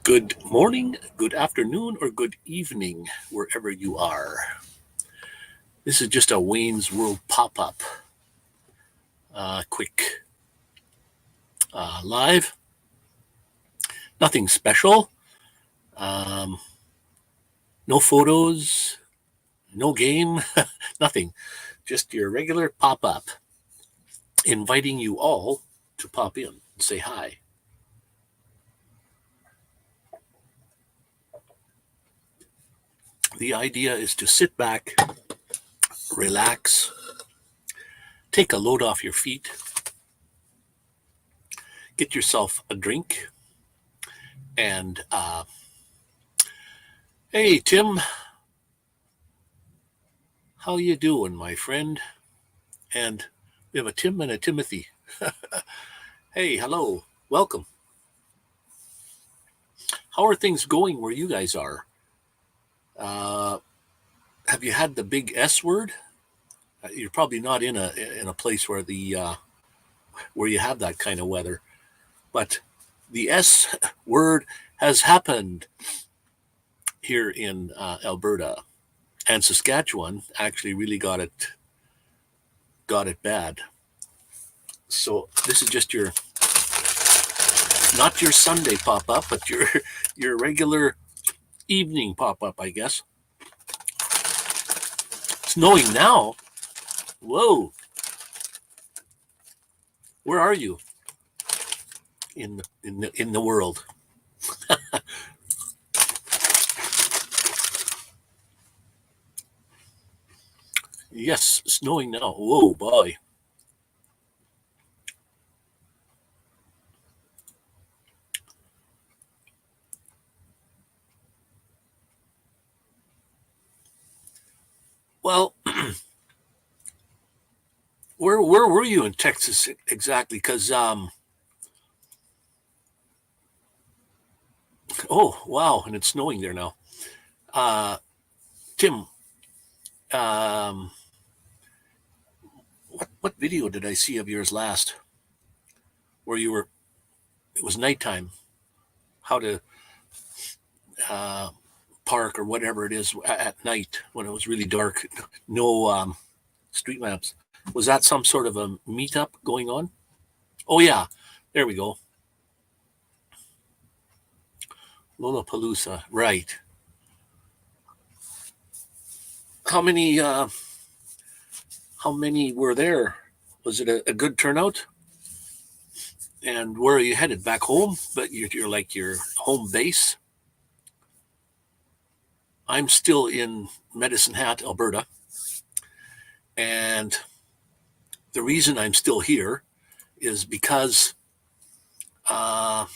Good morning, good afternoon, or good evening, wherever you are. This is just a Wayne's World pop-up. Quick live. Nothing special. No photos, no game, nothing. Just your regular pop-up. Inviting you all to pop in and say hi. The idea is to sit back, relax, take a load off your feet, get yourself a drink, and hey, Tim, how you doing, my friend? And we have a Tim and a Timothy. Hey, hello, welcome. How are things going where you guys are? Have you had the big S word? You're probably not in a place where where you have that kind of weather, but the S word has happened here in Alberta, and Saskatchewan actually really got it bad. So this is just not your Sunday pop-up, but your regular evening pop-up, I guess. Snowing now. Whoa. Where are you in the world? Yes, snowing now. Whoa, boy. Well, where were you in Texas exactly? Because oh wow, and it's snowing there now. Tim, what video did I see of yours last? Where you were? It was nighttime. How to park or whatever it is at night when it was really dark. No street lamps. Was that some sort of a meetup going on? Oh yeah, there we go. Lollapalooza, right? How many were there? Was it a good turnout? And where are you headed? Back home? But you're like your home base? I'm still in Medicine Hat, Alberta. And the reason I'm still here is because I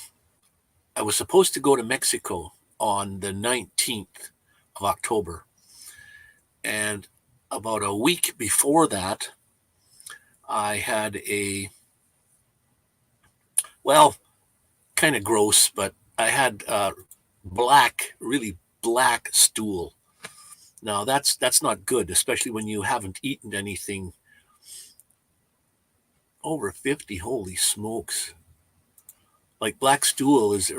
was supposed to go to Mexico on the 19th of October. And about a week before that, I had kind of gross, but I had really black stool. Now that's not good, especially when you haven't eaten anything over 50. Holy smokes. Like black stool is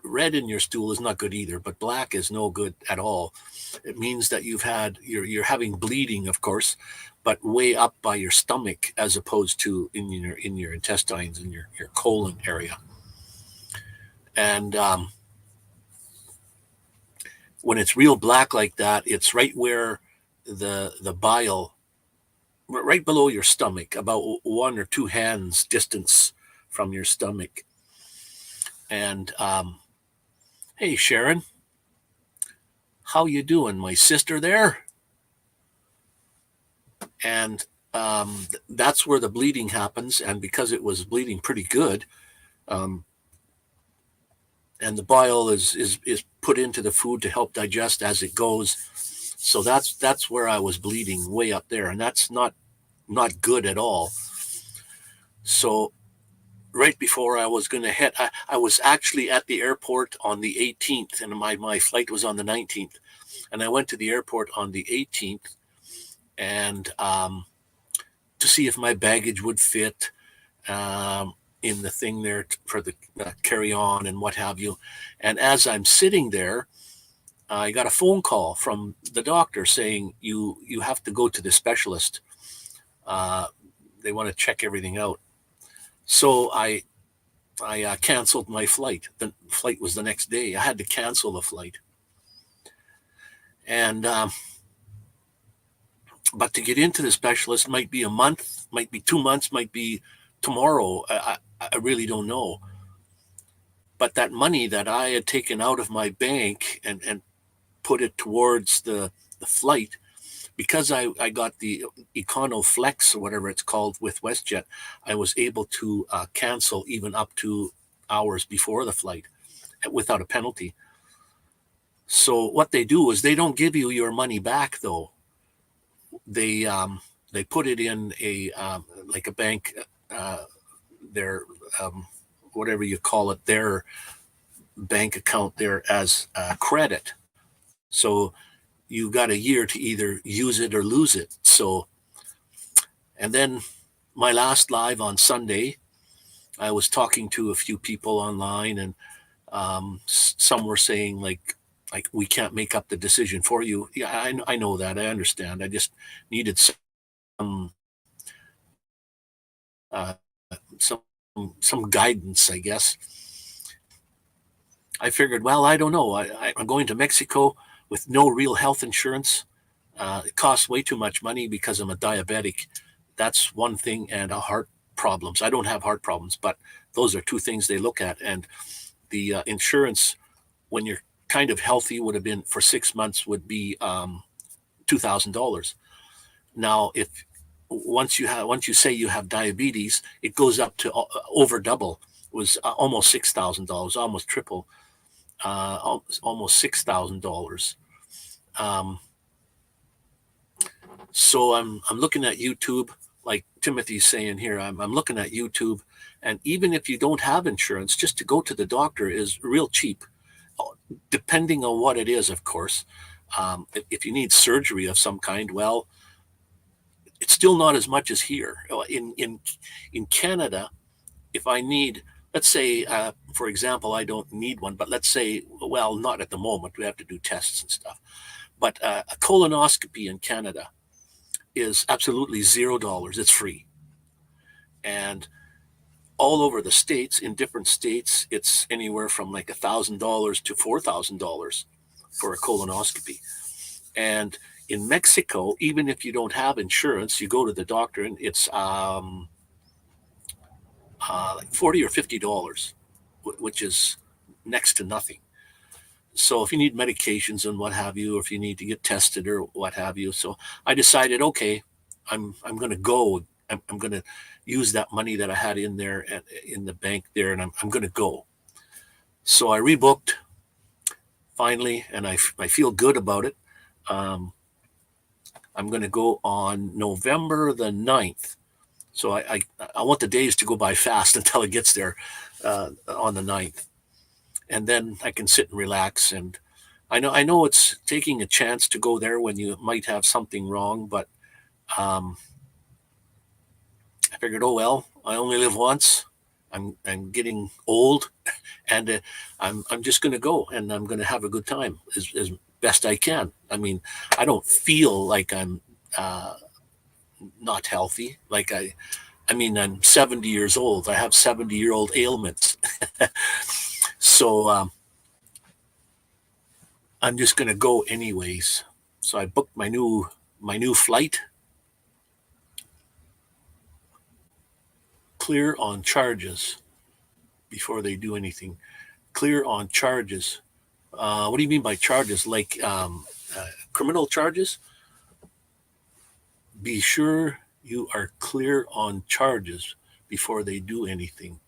red in your stool is not good either, but black is no good at all. It means that you're having bleeding, of course, but way up by your stomach as opposed to in your intestines, in your colon area. And when it's real black like that, it's right where the bile, right below your stomach, about 1 or 2 hands distance from your stomach. And hey, Sharon, how you doing, my sister there? And that's where the bleeding happens. And because it was bleeding pretty good, and the bile is put into the food to help digest as it goes. So that's where I was bleeding, way up there, and that's not good at all. So right before I was going to head, I was actually at the airport on the 18th, and my flight was on the 19th, and I went to the airport on the 18th, and to see if my baggage would fit. in the thing there for the carry on and what have you. And as I'm sitting there, I got a phone call from the doctor saying you have to go to the specialist. They want to check everything out. So I canceled my flight. The flight was the next day. I had to cancel the flight. And but to get into the specialist might be a month, might be 2 months, might be tomorrow. I really don't know. But that money that I had taken out of my bank and put it towards the flight, because I got the Econo Flex or whatever it's called with WestJet, I was able to cancel even up to hours before the flight without a penalty. So what they do is they don't give you your money back, though. They put it in a like a bank, their whatever you call it, their bank account there as credit. So you got a year to either use it or lose it. So, and then my last live on Sunday, I was talking to a few people online, and some were saying like we can't make up the decision for you. Yeah, I know that. I understand. I just needed some guidance, I guess. I figured, well, I don't know. I'm going to Mexico with no real health insurance. It costs way too much money because I'm a diabetic. That's one thing, and a heart problems. I don't have heart problems, but those are two things they look at. And the insurance, when you're kind of healthy, would have been for 6 months would be $2,000. Now, if once you say you have diabetes, it goes up to over double. It was almost $6,000, almost triple, almost $6,000. So I'm looking at YouTube, like Timothy's saying here. I'm looking at YouTube, and even if you don't have insurance, just to go to the doctor is real cheap, depending on what it is, of course. If you need surgery of some kind, well, it's still not as much as here. In Canada, if I need, let's say, for example, I don't need one, but let's say, well, not at the moment. We have to do tests and stuff. But a colonoscopy in Canada is absolutely $0. It's free. And all over the states, in different states, it's anywhere from like $1,000 to $4,000 for a colonoscopy. And in Mexico, even if you don't have insurance, you go to the doctor and it's like $40 or $50, which is next to nothing. So if you need medications and what have you, or if you need to get tested or what have you. So I decided, okay, I'm going to go. I'm going to use that money that I had in there in the bank there, and I'm going to go. So I rebooked finally, and I feel good about it. I'm going to go on November the 9th. So I want the days to go by fast until it gets there on the 9th. And then I can sit and relax. And I know it's taking a chance to go there when you might have something wrong, but I figured, oh well, I only live once. I'm getting old, and I'm just going to go, and I'm going to have a good time as best I can. I mean, I don't feel like I'm not healthy. Like I mean, I'm 70 years old. I have 70-year-old ailments. So I'm just going to go anyways. So I booked my new flight. Clear on charges before they do anything. Clear on charges. What do you mean by charges? Like criminal charges? Be sure you are clear on charges before they do anything.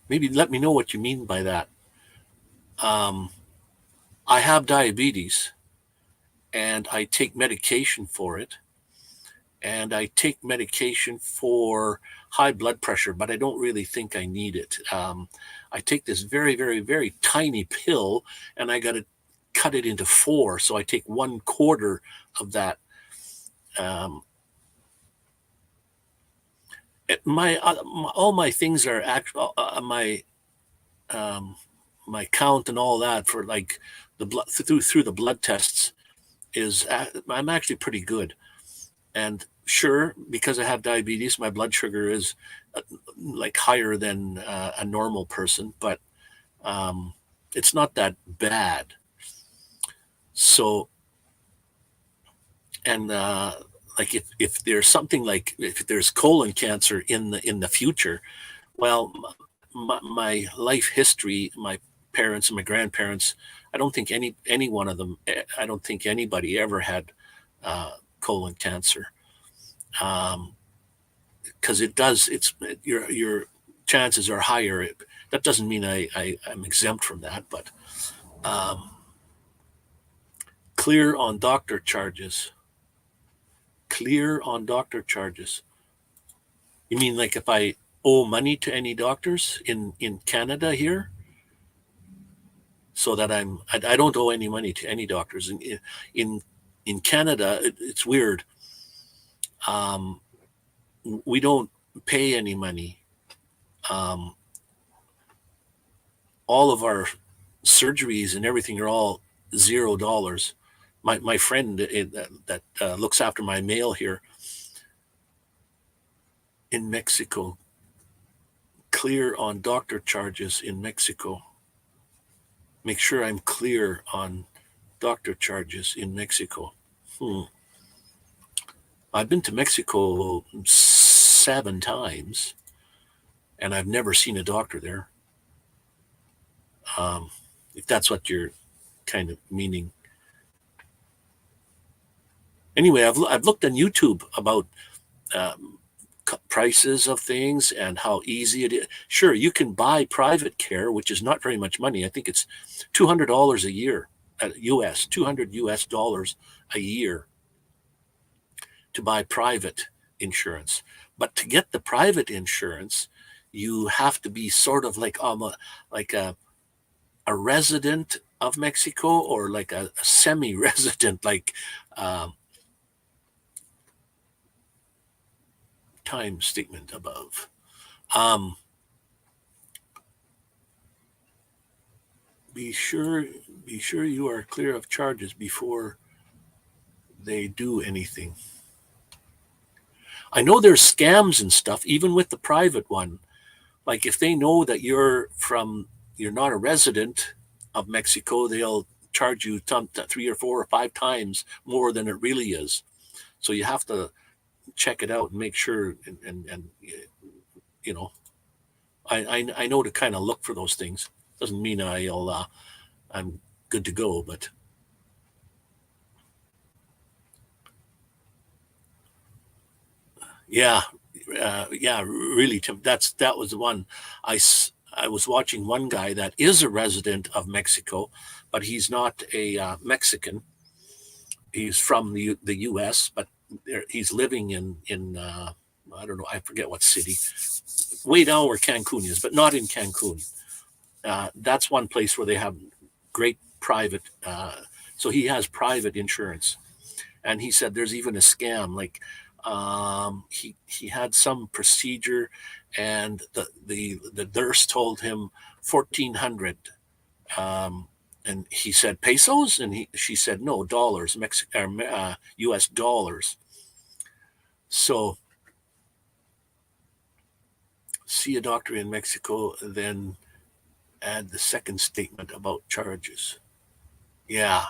Maybe let me know what you mean by that. I have diabetes, and I take medication for it. And I take medication for high blood pressure, but I don't really think I need it. I take this very, very, very tiny pill, and I got to cut it into 4. So I take 1/4 of that. All my things are actual. My count and all that for like the blood through the blood tests is I'm actually pretty good. And sure, because I have diabetes, my blood sugar is like higher than a normal person, but it's not that bad. So, and like if there's something like if there's colon cancer in the future, well, my life history, my parents and my grandparents, I don't think any one of them, I don't think anybody ever had colon cancer. Because it's your chances are higher. That doesn't mean I'm exempt from that, but clear on doctor charges. Clear on doctor charges. You mean like if I owe money to any doctors in Canada here? So that I don't owe any money to any doctors in Canada. It's weird. We don't pay any money. All of our surgeries and everything are all $0. My friend that looks after my mail here in Mexico, clear on doctor charges in Mexico. Make sure I'm clear on doctor charges in Mexico. I've been to Mexico 7 times, and I've never seen a doctor there. If that's what you're kind of meaning. Anyway, I've looked on YouTube about prices of things and how easy it is. Sure, you can buy private care, which is not very much money. I think it's $200 a year, US, $200 a year to buy private insurance. But to get the private insurance, you have to be sort of like a resident of Mexico, or like a semi-resident, like time statement above. Be sure you are clear of charges before they do anything. I know there's scams and stuff, even with the private one. Like if they know that you're not a resident of Mexico, they'll charge you 3 or 4 or 5 times more than it really is. So you have to check it out and make sure, and you know, I know to kind of look for those things. Doesn't mean I'm good to go, but yeah, really, Tim. That was the one. I was watching one guy that is a resident of Mexico, but he's not a Mexican. He's from the U.S., but he's living in I don't know, I forget what city, way down where Cancun is, but not in Cancun. That's one place where they have great private. So he has private insurance, and he said there's even a scam. Like he had some procedure, and the nurse told him 1,400. And he said pesos, and she said no, dollars, U.S. dollars. So see a doctor in Mexico, then add the second statement about charges. Yeah.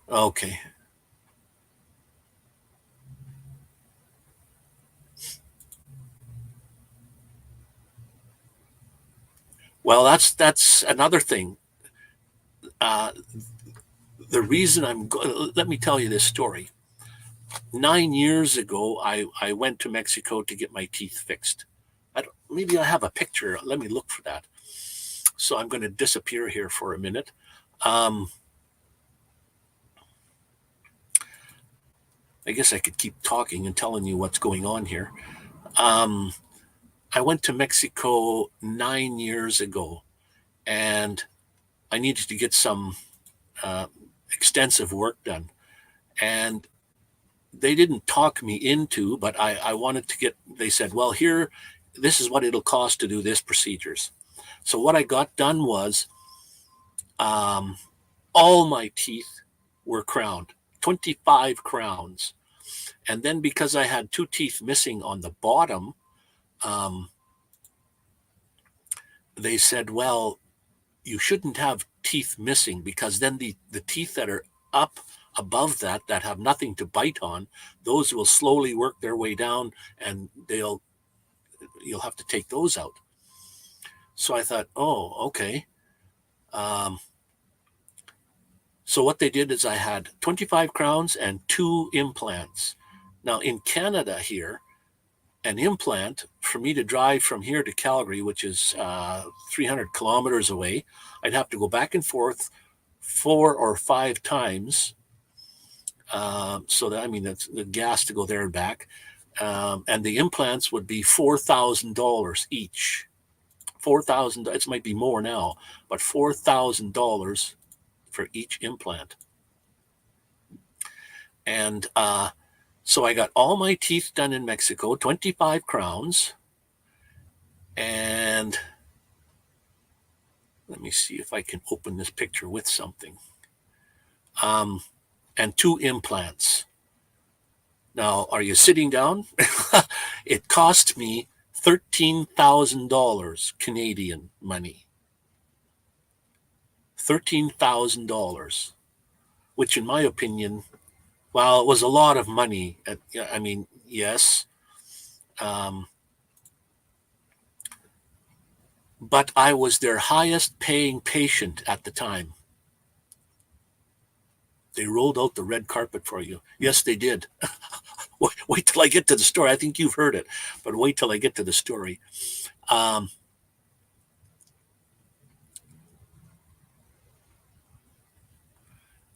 Okay. Well, that's another thing. The reason let me tell you this story. 9 years ago, I went to Mexico to get my teeth fixed. Maybe I have a picture. Let me look for that. So I'm going to disappear here for a minute. I guess I could keep talking and telling you what's going on here. I went to Mexico 9 years ago, and I needed to get some extensive work done. And they didn't talk me into, but I wanted to get, they said, well, here, this is what it'll cost to do this procedures. So what I got done was all my teeth were crowned, 25 crowns. And then because I had 2 teeth missing on the bottom, they said, well, you shouldn't have teeth missing, because then the teeth that are up above that have nothing to bite on, those will slowly work their way down, and you'll have to take those out. So I thought, oh, okay. So what they did is I had 25 crowns and 2 implants. Now in Canada here, an implant, for me to drive from here to Calgary, which is 300 kilometers away, I'd have to go back and forth 4 or 5 times. So that, I mean, that's the gas to go there and back. And the implants would be $4,000 each. $4,000, it might be more now, but $4,000 for each implant. And so I got all my teeth done in Mexico, 25 crowns. And let me see if I can open this picture with something. And 2 implants. Now, are you sitting down? It cost me $13,000 Canadian money. $13,000, which in my opinion, well, it was a lot of money. I mean, yes. But I was their highest paying patient at the time. They rolled out the red carpet for you. Yes, they did. Wait till I get to the story. I think you've heard it, but wait till I get to the story.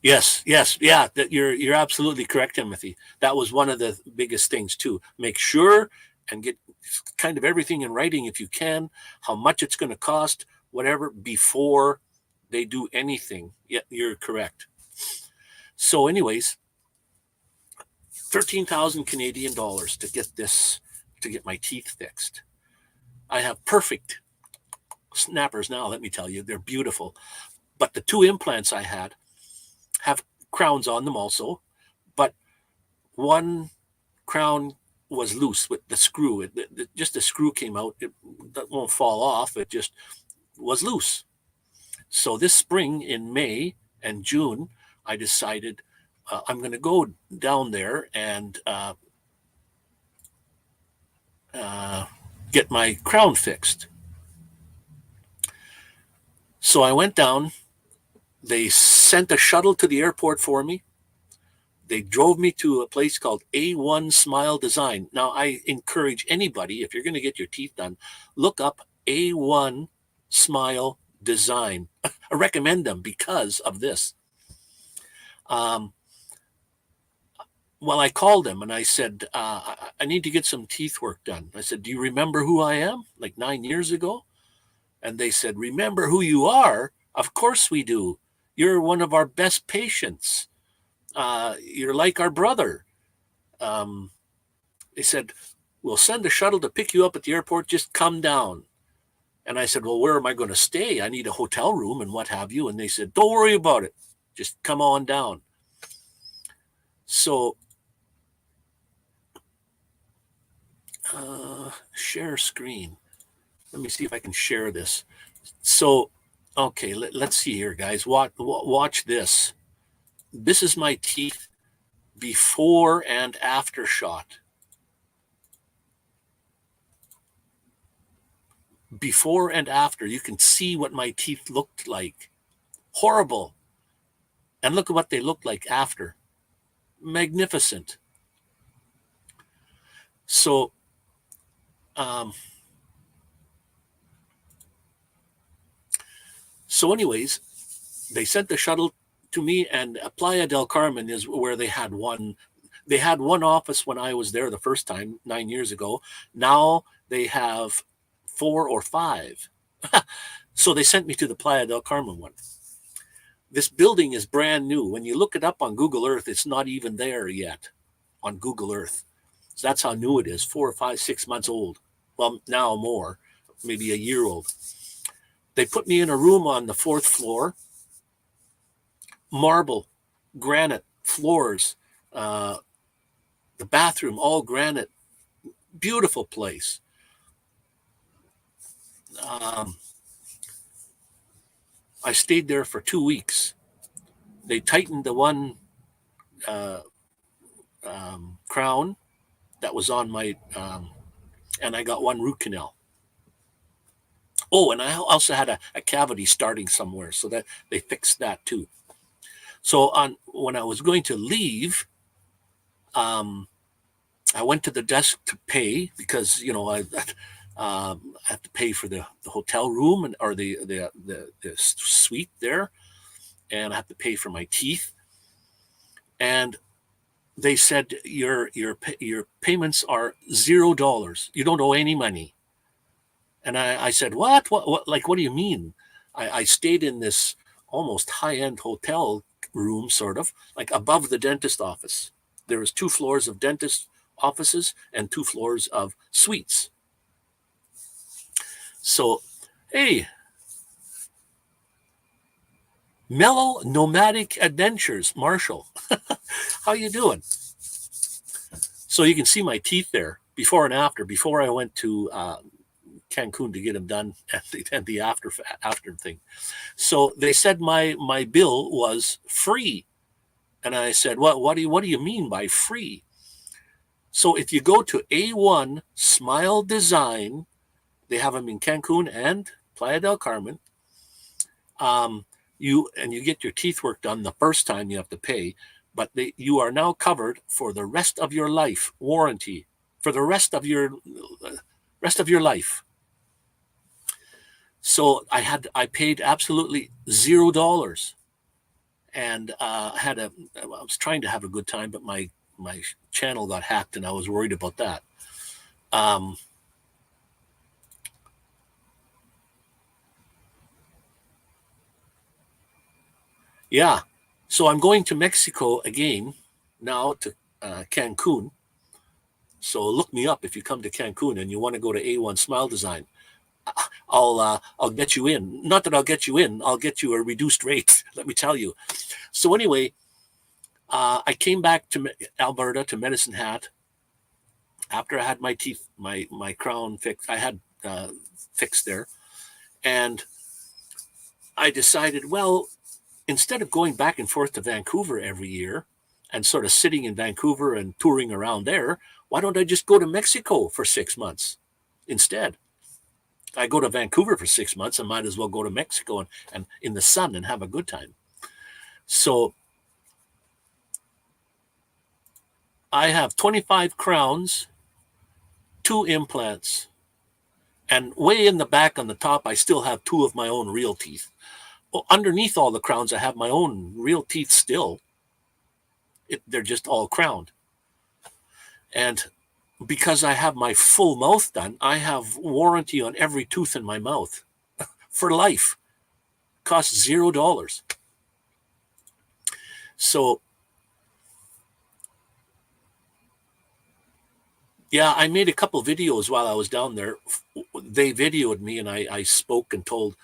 Yes, yeah. You're absolutely correct, Timothy. That was one of the biggest things too. Make sure and get kind of everything in writing if you can, how much it's going to cost, whatever, before they do anything. Yeah, you're correct. So anyways, 13,000 Canadian dollars to get my teeth fixed. I have perfect snappers now, let me tell you. They're beautiful. But the 2 implants I had have crowns on them also, but one crown was loose with the screw. Just the screw came out. That won't fall off. It just was loose. So this spring in May and June, I decided I'm going to go down there and get my crown fixed. So I went down. They sent a shuttle to the airport for me. They drove me to a place called A1 Smile Design. Now, I encourage anybody, if you're going to get your teeth done, look up A1 Smile Design. I recommend them because of this. Well, I called them and I said, I need to get some teeth work done. I said, do you remember who I am? Like 9 years ago? And they said, remember who you are? Of course we do. You're one of our best patients. You're like our brother. They said, we'll send a shuttle to pick you up at the airport. Just come down. And I said, well, where am I going to stay? I need a hotel room and what have you. And they said, don't worry about it. Just come on down. So share screen. Let me see if I can share this. So, okay, let's see here, guys. Watch this. This is my teeth before and after shot. Before and after, you can see what my teeth looked like. Horrible. And look at what they looked like after. Magnificent. So, anyways, they sent the shuttle to me, and Playa del Carmen is where they had one. They had one office when I was there the first time 9 years ago. Now they have 4 or 5. So they sent me to the Playa del Carmen one. This building is brand new. When you look it up on Google Earth, it's not even there yet. on Google Earth. So that's how new it is, 4 or 5, 6 months old. Well, now more, maybe a year old. They put me in a room on the 4th floor, marble, granite floors, the bathroom, all granite, beautiful place. I stayed there for 2 weeks. They tightened the one crown that was on my, and I got one root canal. Oh, and I also had a cavity starting somewhere, so that they fixed that too. So when I was going to leave, I went to the desk to pay because I have to pay for the hotel room or the suite there, and I have to pay for my teeth. And they said your payments are $0. You don't owe any money. And I said, what? Like, what do you mean? I stayed in this almost high-end hotel room, sort of, like above the dentist office. There was 2 floors of dentist offices and 2 floors of suites. So, hey, Mellow Nomadic Adventures, Marshall. How you doing? So you can see my teeth there, before and after. Before I went to Cancun to get them done, and the after thing. So they said my bill was free, and I said, what do you mean by free? So if you go to A1 Smile Design, they have them in Cancun and Playa del Carmen. You get your teeth work done the first time. You have to pay, but you are now covered for the rest of your life, warranty for the rest of your life. So I paid absolutely $0, and I was trying to have a good time, but my channel got hacked, and I was worried about that. Yeah, so I'm going to Mexico again now, to Cancun. So look me up if you come to Cancun and you want to go to A1 Smile Design. I'll get you in. Not that I'll get you in. I'll get you a reduced rate. Let me tell you. So anyway, I came back to Alberta, to Medicine Hat, after I had my teeth, my crown fixed. I had fixed there, and I decided, well, instead of going back and forth to Vancouver every year and sort of sitting in Vancouver and touring around there, why don't I just go to Mexico for 6 months instead? I go to Vancouver for 6 months, I might as well go to Mexico and in the sun and have a good time. So I have 25 crowns, 2 implants, and way in the back on the top, I still have 2 of my own real teeth. Well, underneath all the crowns, I have my own real teeth still. They're just all crowned. And because I have my full mouth done, I have warranty on every tooth in my mouth for life. Costs $0. So, yeah, I made a couple videos while I was down there. They videoed me, and I spoke and told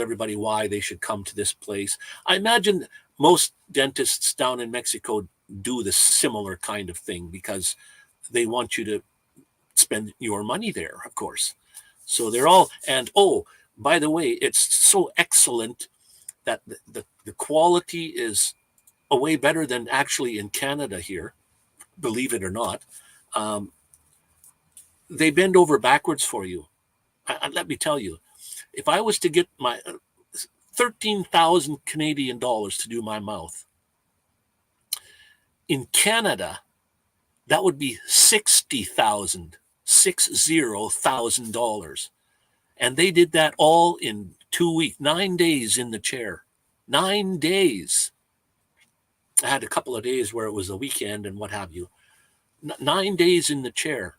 everybody why they should come to this place. I imagine most dentists down in Mexico do the similar kind of thing because they want you to spend your money there, of course. So they're all, and oh, by the way, it's so excellent that the quality is a way better than actually in Canada here, believe it or not. They bend over backwards for you. Let me tell you, if I was to get my 13,000 Canadian dollars to do my mouth, in Canada, that would be $60,000. And they did that all in 2 weeks, 9 days in the chair. 9 days. I had a couple of days where it was a weekend and what have you. 9 days in the chair.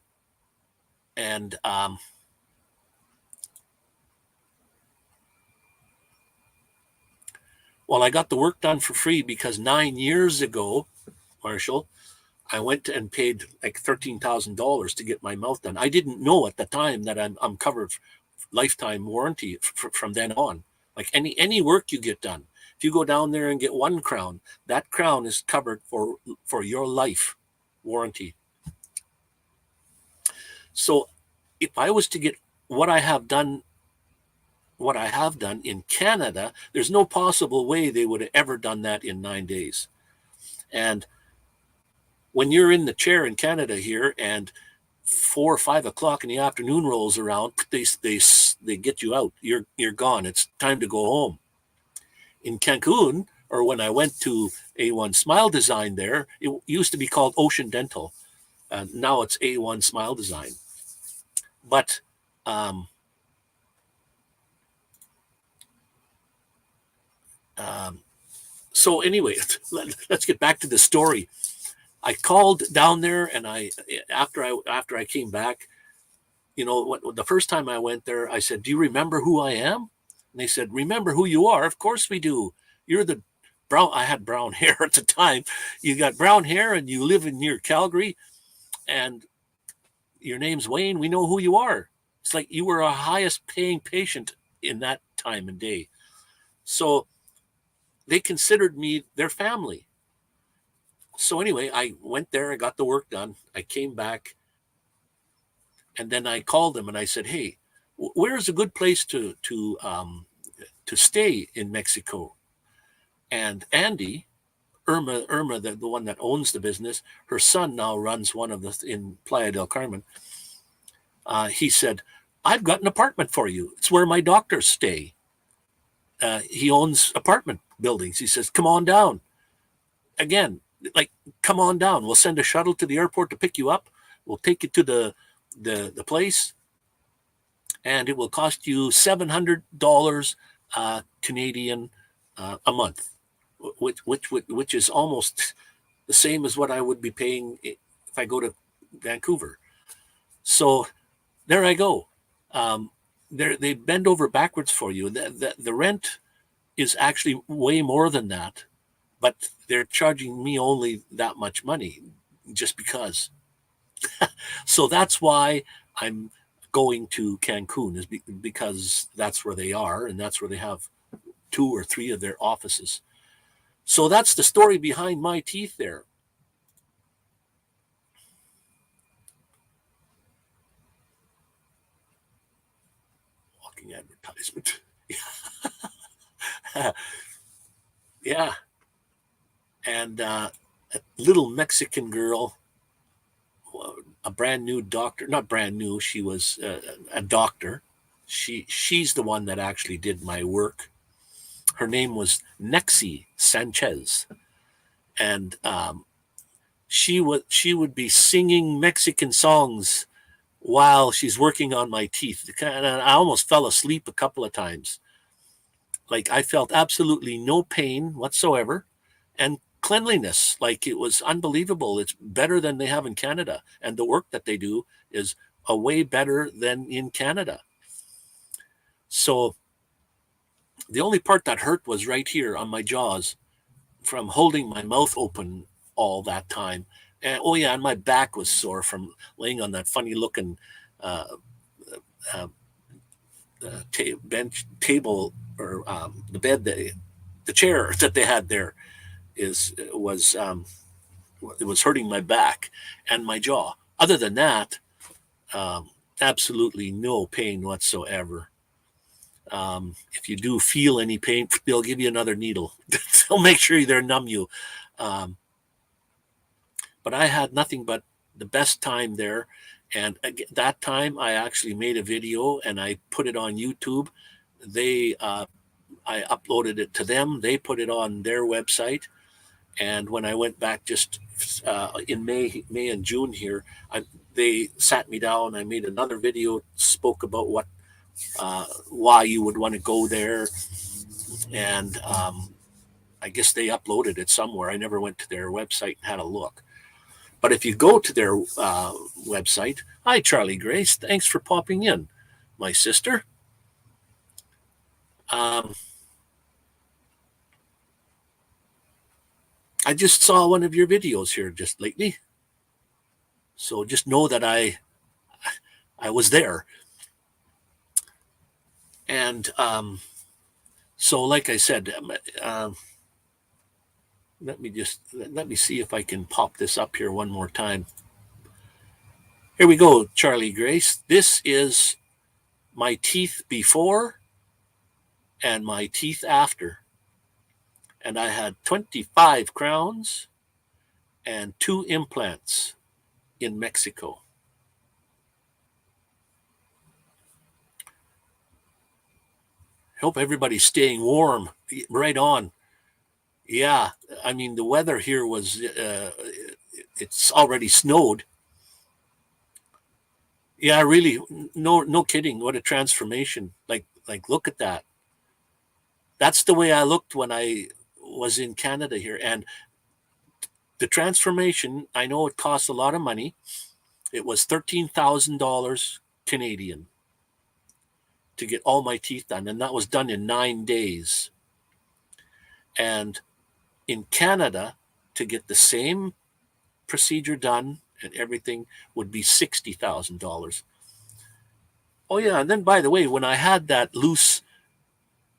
And well, I got the work done for free because 9 years ago, Marshall, I went and paid like $13,000 to get my mouth done. I didn't know at the time that I'm covered lifetime warranty from then on. Like any work you get done, if you go down there and get one crown, that crown is covered for your life warranty. So if I was to get what I have done in Canada, there's no possible way they would have ever done that in 9 days. And when you're in the chair in Canada here and 4 or 5 o'clock in the afternoon rolls around, they get you out. You're gone. It's time to go home. In Cancun, or when I went to A1 Smile Design there, it used to be called Ocean Dental. Now it's A1 Smile Design. But so anyway, let's get back to the story. I called down there, and after I came back, you know, the first time I went there, I said, "Do you remember who I am?" And they said, "Remember who you are? Of course we do. You're the brown." I had brown hair at the time. You got brown hair, and you live near Calgary, and your name's Wayne. We know who you are. It's like you were our highest paying patient in that time and day. So they considered me their family. So anyway, I went there, I got the work done, I came back, and then I called them and I said, "Hey, where's a good place to stay in Mexico?" And Andy, Irma, the one that owns the business, her son now runs one of the in Playa del Carmen. He said, "I've got an apartment for you. It's where my doctors stay." He owns apartment buildings. He says, "Come on down." Again, like, come on down. We'll send a shuttle to the airport to pick you up. We'll take you to the place, and it will cost you $700 Canadian a month, which is almost the same as what I would be paying if I go to Vancouver. So there I go. They bend over backwards for you. The rent is actually way more than that, but they're charging me only that much money just because. So that's why I'm going to Cancun, is because that's where they are, and that's where they have 2 or 3 of their offices. So that's the story behind my teeth there. Walking advertisement. Yeah. And a little Mexican girl, a brand new doctor, not brand new, she was a doctor. She's the one that actually did my work. Her name was Nexi Sanchez. And she would be singing Mexican songs while she's working on my teeth. And I almost fell asleep a couple of times. Like, I felt absolutely no pain whatsoever, and cleanliness, like, it was unbelievable. It's better than they have in Canada, and the work that they do is a way better than in Canada. So the only part that hurt was right here on my jaws from holding my mouth open all that time. And oh yeah, and my back was sore from laying on that funny looking bench table, or the bed, the chair that they had there was hurting my back and my jaw. Other than that, absolutely no pain whatsoever. If you do feel any pain, they'll give you another needle. They'll make sure they're numb you. But I had nothing but the best time there. And that time I actually made a video and I put it on YouTube. I uploaded it to them. They put it on their website. And when I went back just in May and June here, they sat me down. I made another video, spoke about why you would want to go there. And I guess they uploaded it somewhere. I never went to their website and had a look. But if you go to their website, hi, Charlie Grace, thanks for popping in, my sister. I just saw one of your videos here just lately. So just know that I was there. And so like I said, let me see if I can pop this up here one more time. Here we go, Charlie Grace. This is my teeth before and my teeth after. And I had 25 crowns and 2 implants in Mexico. Hope everybody's staying warm. Right on. Yeah, I mean, the weather here was, it's already snowed. Yeah, really, no kidding. What a transformation. Like, look at that. That's the way I looked when I was in Canada here. And the transformation, I know it costs a lot of money. It was $13,000 Canadian to get all my teeth done. And that was done in 9 days. And in Canada, to get the same procedure done and everything would be $60,000. Oh yeah, and then by the way, when I had that loose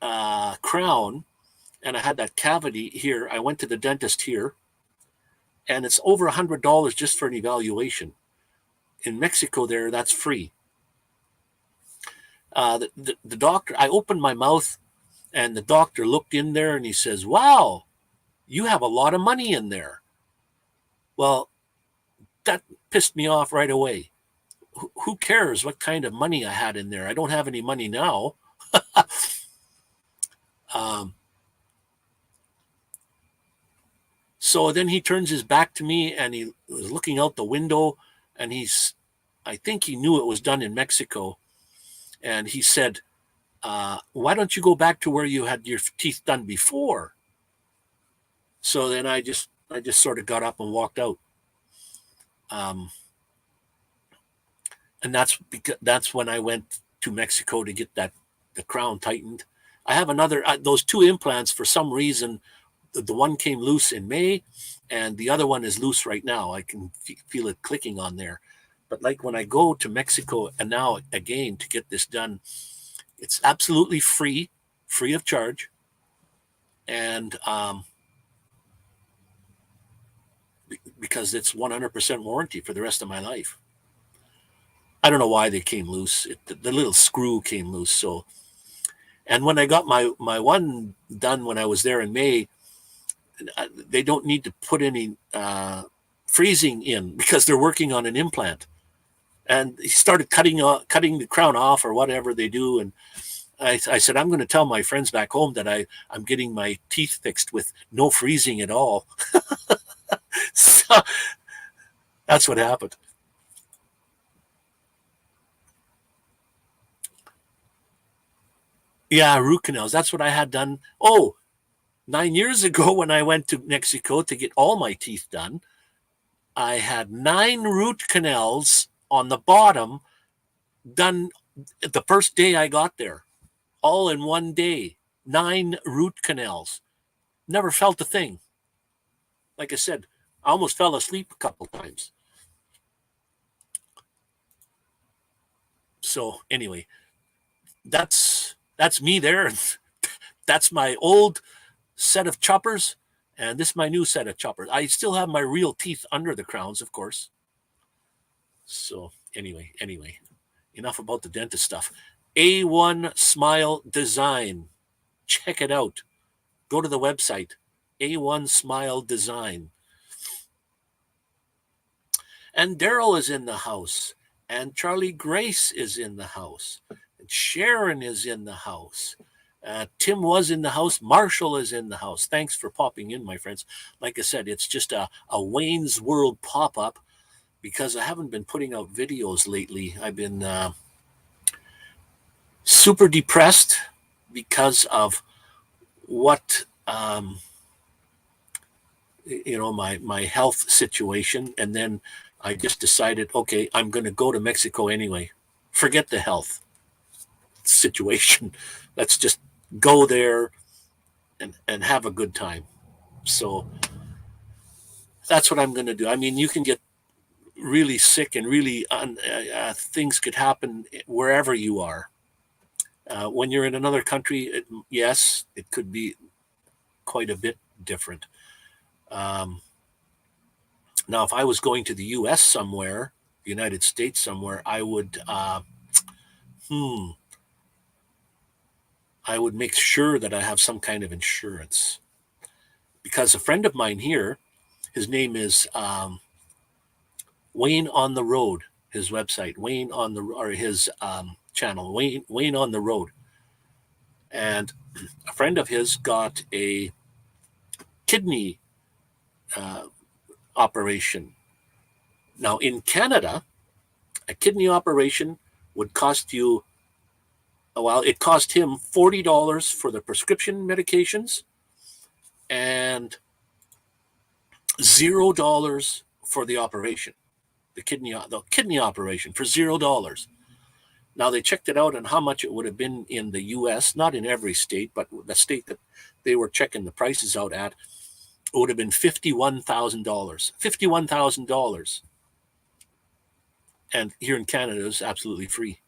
crown and I had that cavity here, I went to the dentist here, and it's over $100 just for an evaluation. In Mexico, that's free. The doctor, I opened my mouth, and the doctor looked in there and he says, "Wow, you have a lot of money in there." Well, that pissed me off right away. Who cares what kind of money I had in there? I don't have any money now. So then he turns his back to me and he was looking out the window, and I think he knew it was done in Mexico. And he said, "Why don't you go back to where you had your teeth done before?" So then I just sort of got up and walked out. And that's when I went to Mexico to get the crown tightened. I have another, those 2 implants, for some reason, the one came loose in May and the other one is loose right now. I can feel it clicking on there. But like when I go to Mexico and now again to get this done, it's absolutely free of charge. And because it's 100% warranty for the rest of my life. I don't know why they came loose. The little screw came loose. So, and when I got my one done when I was there in May, they don't need to put any freezing in because they're working on an implant. And he started cutting the crown off or whatever they do. And I said, I'm going to tell my friends back home that I'm getting my teeth fixed with no freezing at all. So that's what happened. Yeah, root canals. That's what I had done. 9 years ago when I went to Mexico to get all my teeth done, I had 9 root canals on the bottom done the first day I got there. All in one day. 9 root canals. Never felt a thing. Like I said, I almost fell asleep a couple times. So anyway, that's me there. That's my old set of choppers, and this is my new set of choppers. I still have my real teeth under the crowns, of course. So anyway, enough about the dentist stuff. A1 Smile Design. Check it out. Go to the website, A1 Smile Design. And Daryl is in the house, and Charlie Grace is in the house, and Sharon is in the house. Tim was in the house. Marshall is in the house. Thanks for popping in, my friends. Like I said, it's just a Wayne's World pop-up because I haven't been putting out videos lately. I've been super depressed because of what, my health situation. And then I just decided, okay, I'm going to go to Mexico anyway. Forget the health situation. Let's just go there and have a good time. So that's what I'm going to do. I mean, you can get really sick and really things could happen wherever you are. When you're in another country, yes, it could be quite a bit different. Now, if I was going to the U.S. somewhere, the United States somewhere, I would make sure that I have some kind of insurance. Because a friend of mine here, his name is Wayne on the Road, his website, his channel, Wayne on the Road. And a friend of his got a kidney operation. Now, in Canada, a kidney operation would cost you, well, it cost him $40 for the prescription medications and $0 for the operation, the kidney operation for $0. Now, they checked it out on how much it would have been in the U.S., not in every state, but the state that they were checking the prices out at, it would have been $51,000. $51,000. And here in Canada, it's absolutely free.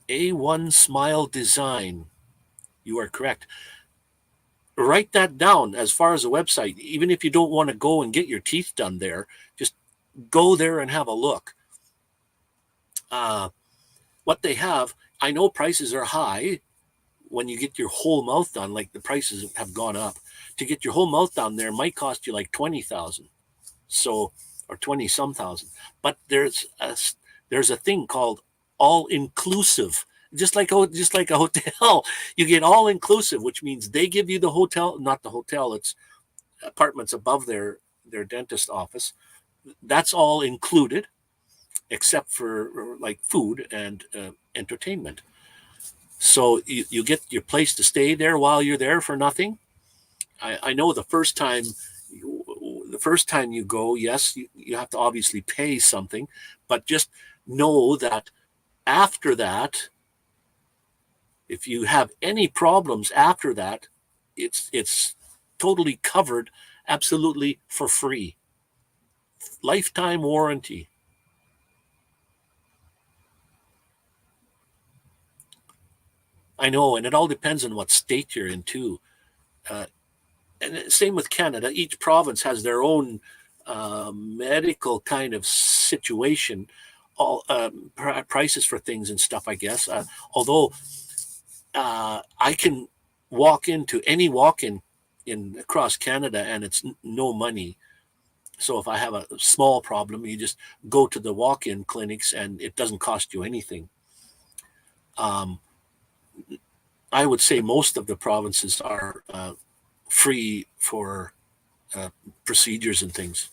A1 Smile Design. You are correct. Write that down as far as a website. Even if you don't want to go and get your teeth done there, just go there and have a look. What they have, I know prices are high when you get your whole mouth done, like the prices have gone up. To get your whole mouth done there might cost you like $20,000. So, or 20 some thousand. But there's a thing called all inclusive. Just like a hotel, you get all inclusive, which means they give you the hotel, not the hotel, it's apartments above their dentist office. That's all included, except for like food and entertainment. So you get your place to stay there while you're there for nothing. I know the first time you go, yes, you have to obviously pay something, but just know that after that, if you have any problems after that, it's totally covered, absolutely for free. Lifetime warranty. I know, and it all depends on what state you're in too. And same with Canada. Each province has their own medical kind of situation, all prices for things and stuff, I guess. Although I can walk into any walk-in across Canada and it's no money. So if I have a small problem, you just go to the walk-in clinics and it doesn't cost you anything. I would say most of the provinces are free for procedures and things.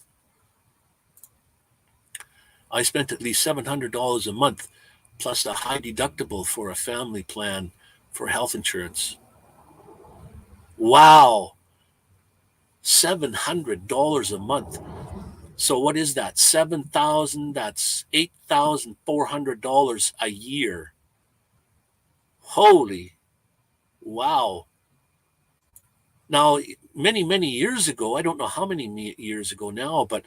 I spent at least $700 a month plus a high deductible for a family plan for health insurance. Wow. $700 a month. So what is that? $7,000, that's $8,400 a year. Holy wow. Now, many, many years ago, I don't know how many years ago now, but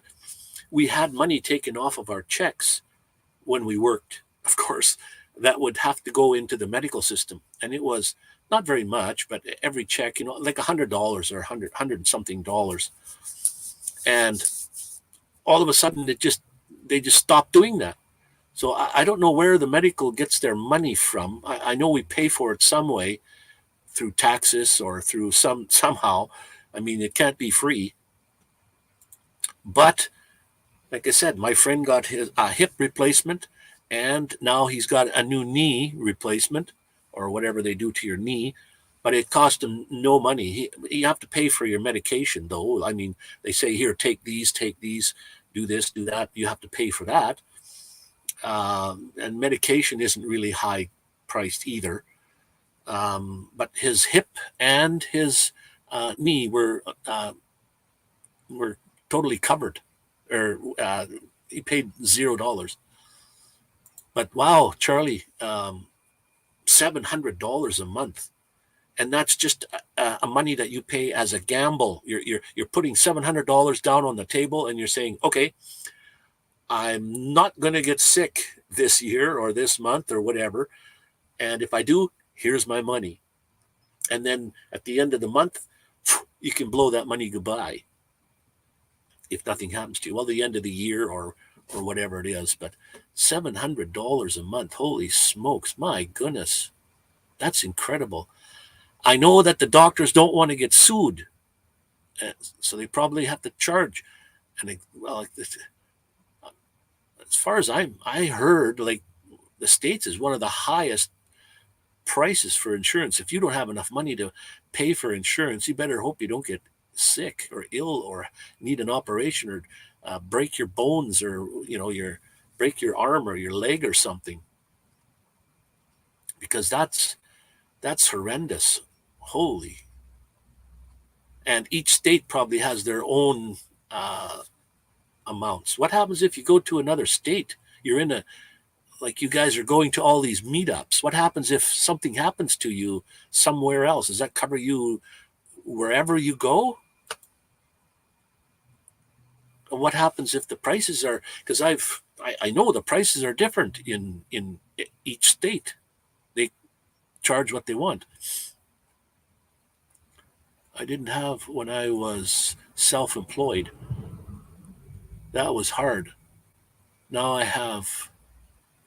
we had money taken off of our checks when we worked, of course, that would have to go into the medical system. And it was not very much, but every check, like $100 or $100 something dollars. And all of a sudden, they just stopped doing that. So I don't know where the medical gets their money from. I know we pay for it some way through taxes or through somehow. I mean, it can't be free. But like I said, my friend got his hip replacement, and now he's got a new knee replacement or whatever they do to your knee. But it cost him no money. You have to pay for your medication, though. I mean, they say, here, take these, do this, do that. You have to pay for that. And medication isn't really high priced either. But his hip and his knee were totally covered, or he paid $0. But wow, Charlie, $700 a month. And that's just a money that you pay as a gamble. You're putting $700 down on the table, and you're saying, okay, I'm not going to get sick this year or this month or whatever. And if I do, here's my money. And then at the end of the month, you can blow that money goodbye if nothing happens to you. Well, the end of the year or whatever it is. But $700 a month, holy smokes, my goodness, that's incredible. I know that the doctors don't want to get sued, so they probably have to charge. And well, as far as I heard, like the States is one of the highest prices for insurance. If you don't have enough money to pay for insurance, you better hope you don't get sick or ill or need an operation or break your bones or break your arm or your leg or something, because that's horrendous. Holy. And each state probably has their own amounts. What happens if you go to another state? You're in like you guys are going to all these meetups. What happens if something happens to you somewhere else? Does that cover you wherever you go? And what happens if the prices are, because I know the prices are different in each state. They charge what they want. I didn't have when I was self-employed. That was hard. Now I have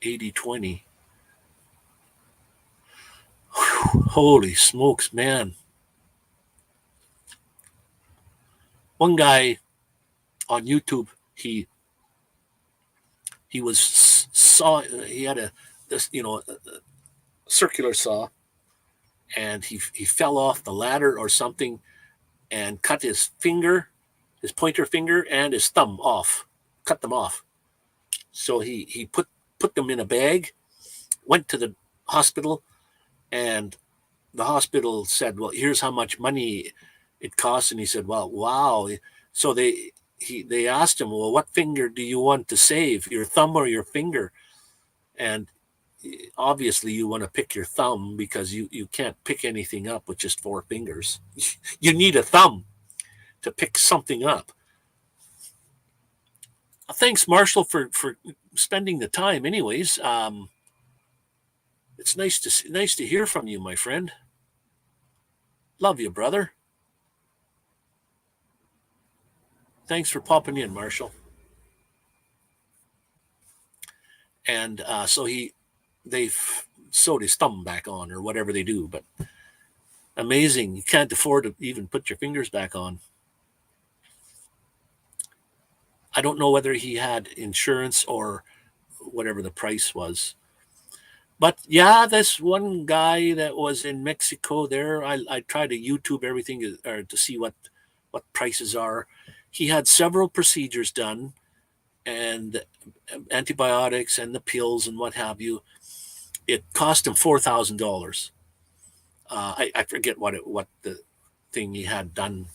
80-20. Holy smokes, man. One guy on YouTube, he had a circular saw, and he fell off the ladder or something and cut his pointer finger and his thumb off, cut them off. So he put them in a bag, went to the hospital, and the hospital said, well, here's how much money it costs. And he said, well, wow. So they asked him, well, what finger do you want to save, your thumb or your finger? And obviously you want to pick your thumb, because you can't pick anything up with just 4 fingers. You need a thumb to pick something up. Thanks, Marshall, for spending the time anyways. It's nice to hear from you, my friend. Love you, brother. Thanks for popping in, Marshall. And so they sewed his thumb back on, or whatever they do. But amazing. You can't afford to even put your fingers back on. I don't know whether he had insurance or whatever the price was. But yeah, this one guy that was in Mexico there, I tried to YouTube everything or to see what prices are. He had several procedures done, and antibiotics and the pills and what have you. It cost him $4,000. I forget what the thing he had done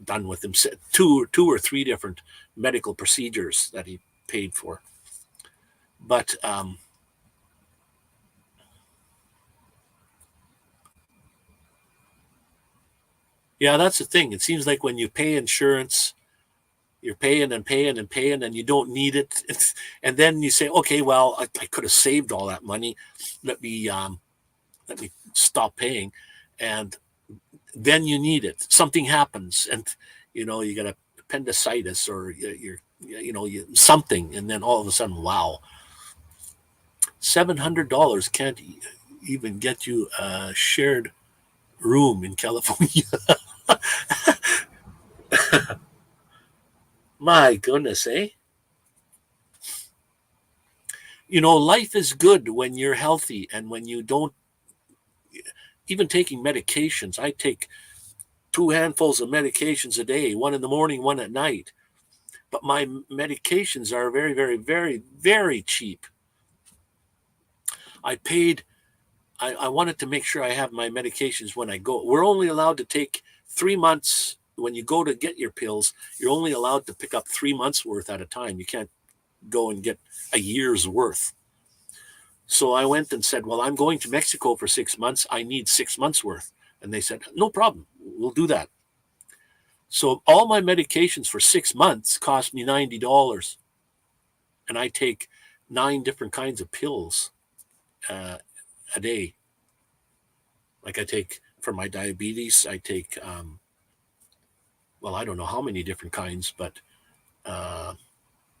with him. Two or three different medical procedures that he paid for. But yeah, that's the thing. It seems like when you pay insurance, you're paying and paying and paying, and you don't need it. And then you say, okay, well, I could have saved all that money. Let me stop paying. And then you need it. Something happens, and you got appendicitis or you're something, and then all of a sudden, wow, $700 can't even get you a shared room in California. My goodness, eh? Life is good when you're healthy, and when you don't. Even taking medications, I take 2 handfuls of medications a day, one in the morning, one at night. But my medications are very, very, very, very cheap. I wanted to make sure I have my medications when I go. We're only allowed to take 3 months. When you go to get your pills, you're only allowed to pick up 3 months worth at a time. You can't go and get a year's worth. So I went and said, well, I'm going to Mexico for 6 months. I need 6 months worth. And they said, no problem, we'll do that. So all my medications for 6 months cost me $90. And I take 9 different kinds of pills a day. Like I take for my diabetes, I take, well, I don't know how many different kinds, but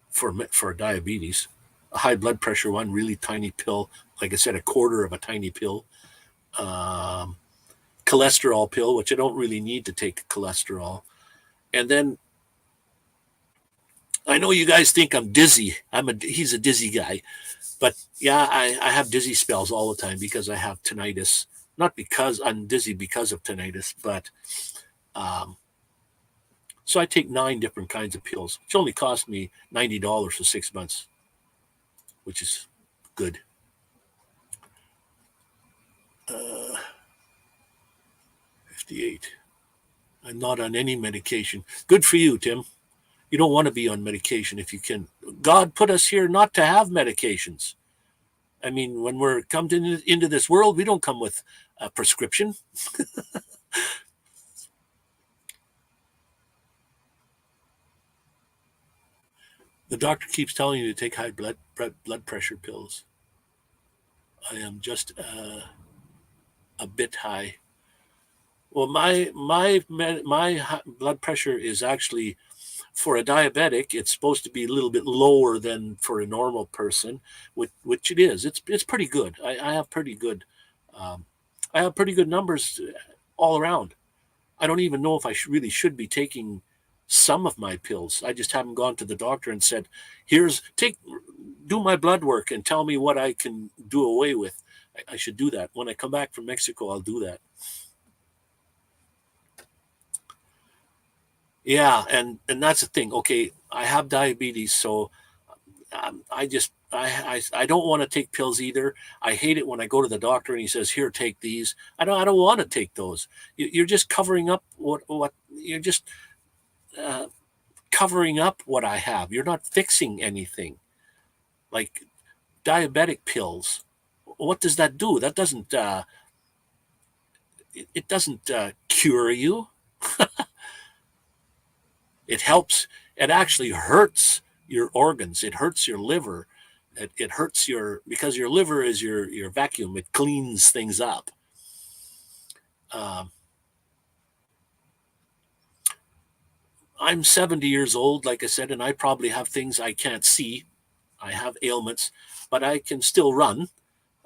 for diabetes, a high blood pressure one, really tiny pill. Like I said, a quarter of a tiny pill. Cholesterol pill, which I don't really need to take cholesterol. And then I know you guys think I'm dizzy. He's a dizzy guy. But yeah, I have dizzy spells all the time because I have tinnitus. Not because I'm dizzy because of tinnitus, but so I take 9 different kinds of pills, which only cost me $90 for 6 months, which is good. 58. I'm not on any medication. Good for you, Tim. You don't want to be on medication if you can. God put us here not to have medications. I mean, when we're come into this world, we don't come with a prescription. The doctor keeps telling you to take high blood pressure pills. I am just a bit high. Well, my blood pressure is actually, for a diabetic, it's supposed to be a little bit lower than for a normal person, which it is. It's pretty good. I have pretty good. I have pretty good numbers all around. I don't even know if I really should be taking some of my pills. I just haven't gone to the doctor and said, do my blood work and tell me what I can do away with. I should do that. When I come back from Mexico, I'll do that. Yeah, and that's the thing. Okay, I have diabetes, so I don't want to take pills either. I hate it when I go to the doctor and he says, "Here, take these." I don't want to take those. You're just covering up what you're just covering up what I have. You're not fixing anything. Like diabetic pills, what does that do? That doesn't it doesn't cure you. It helps. It actually hurts your organs. It hurts your liver. It hurts because your liver is your vacuum. It cleans things up. I'm 70 years old, like I said, and I probably have things I can't see. I have ailments, but I can still run.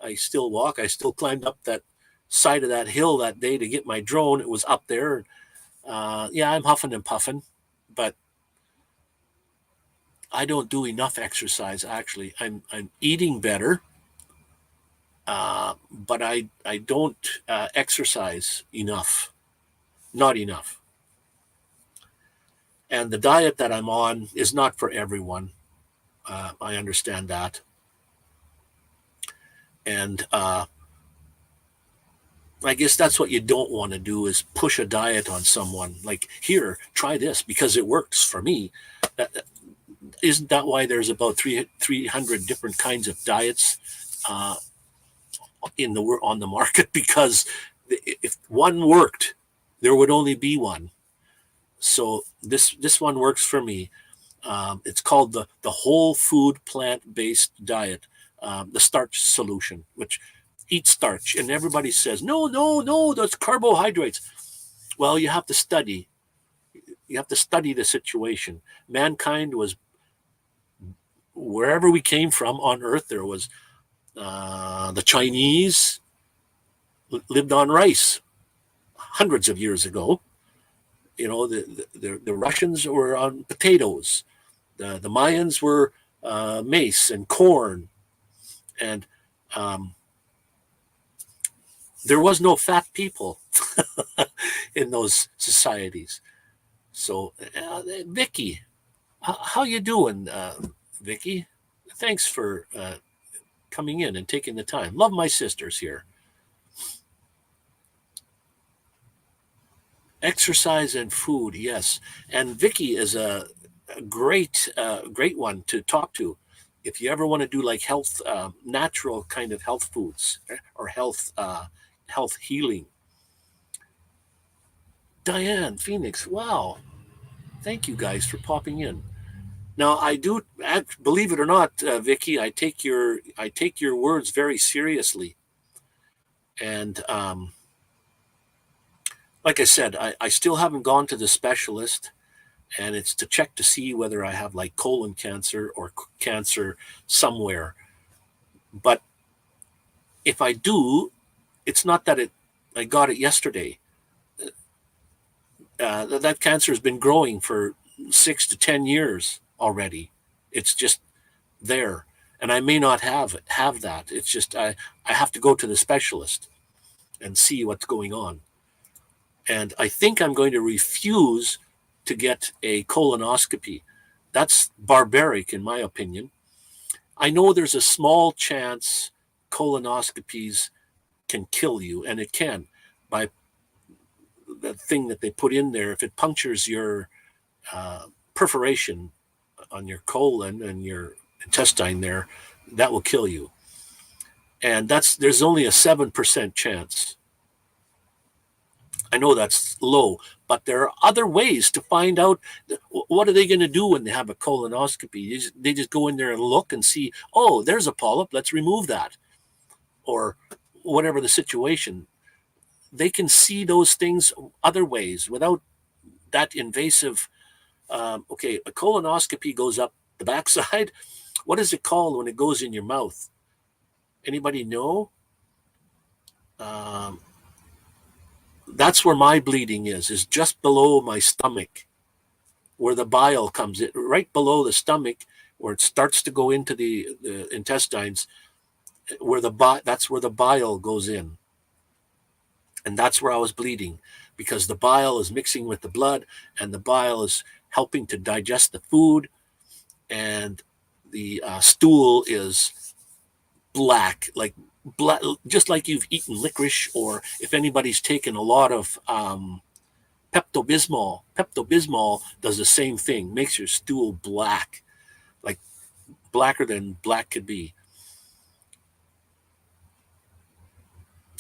I still walk. I still climbed up that side of that hill that day to get my drone. It was up there. Yeah, I'm huffing and puffing, but I don't do enough exercise. Actually, I'm eating better, but I don't exercise enough. Not enough. And the diet that I'm on is not for everyone. I understand that. And I guess that's what you don't want to do, is push a diet on someone. Like, here, try this because it works for me. Isn't that why there's about 300 different kinds of diets on the market? Because if one worked, there would only be one. So this one works for me. It's called the whole food plant-based diet, the starch solution, which eats starch. And everybody says, no, that's carbohydrates. Well, you have to study. You have to study the situation. Mankind was, wherever we came from on Earth, there was the Chinese lived on rice hundreds of years ago. You know, the Russians were on potatoes. The Mayans were maize and corn. And there was no fat people in those societies. So, Vicky, how you doing, Vicky? Thanks for coming in and taking the time. Love my sisters here. Exercise and food, yes. And Vicky is a great one to talk to if you ever want to do like health, natural kind of health foods or health healing. Diane Phoenix. Wow. Thank you guys for popping in. Now, I do, believe it or not, Vicky, I take your words very seriously. And like I said, I still haven't gone to the specialist, and it's to check to see whether I have like colon cancer or cancer somewhere. But if I do, it's not that I got it yesterday. That cancer has been growing for 6 to 10 years already. It's just there, and I may not have that. It's just I have to go to the specialist and see what's going on. And I think I'm going to refuse to get a colonoscopy. That's barbaric, in my opinion. I know there's a small chance colonoscopies can kill you, and it can, by the thing that they put in there. If it punctures your perforation on your colon and your intestine there, that will kill you. And there's only a 7% chance. I know that's low, but there are other ways to find out. What are they going to do when they have a colonoscopy? They just go in there and look and see, oh, there's a polyp, let's remove that. Or whatever the situation. They can see those things other ways without that invasive. Okay, a colonoscopy goes up the backside. What is it called when it goes in your mouth? Anybody know? That's where my bleeding is just below my stomach, where the bile comes in, right below the stomach, where it starts to go into the intestines, that's where the bile goes in. And that's where I was bleeding, because the bile is mixing with the blood, and the bile is helping to digest the food, and the stool is black, just like you've eaten licorice, or if anybody's taken a lot of Pepto-Bismol. Pepto-Bismol does the same thing, makes your stool black, like blacker than black could be.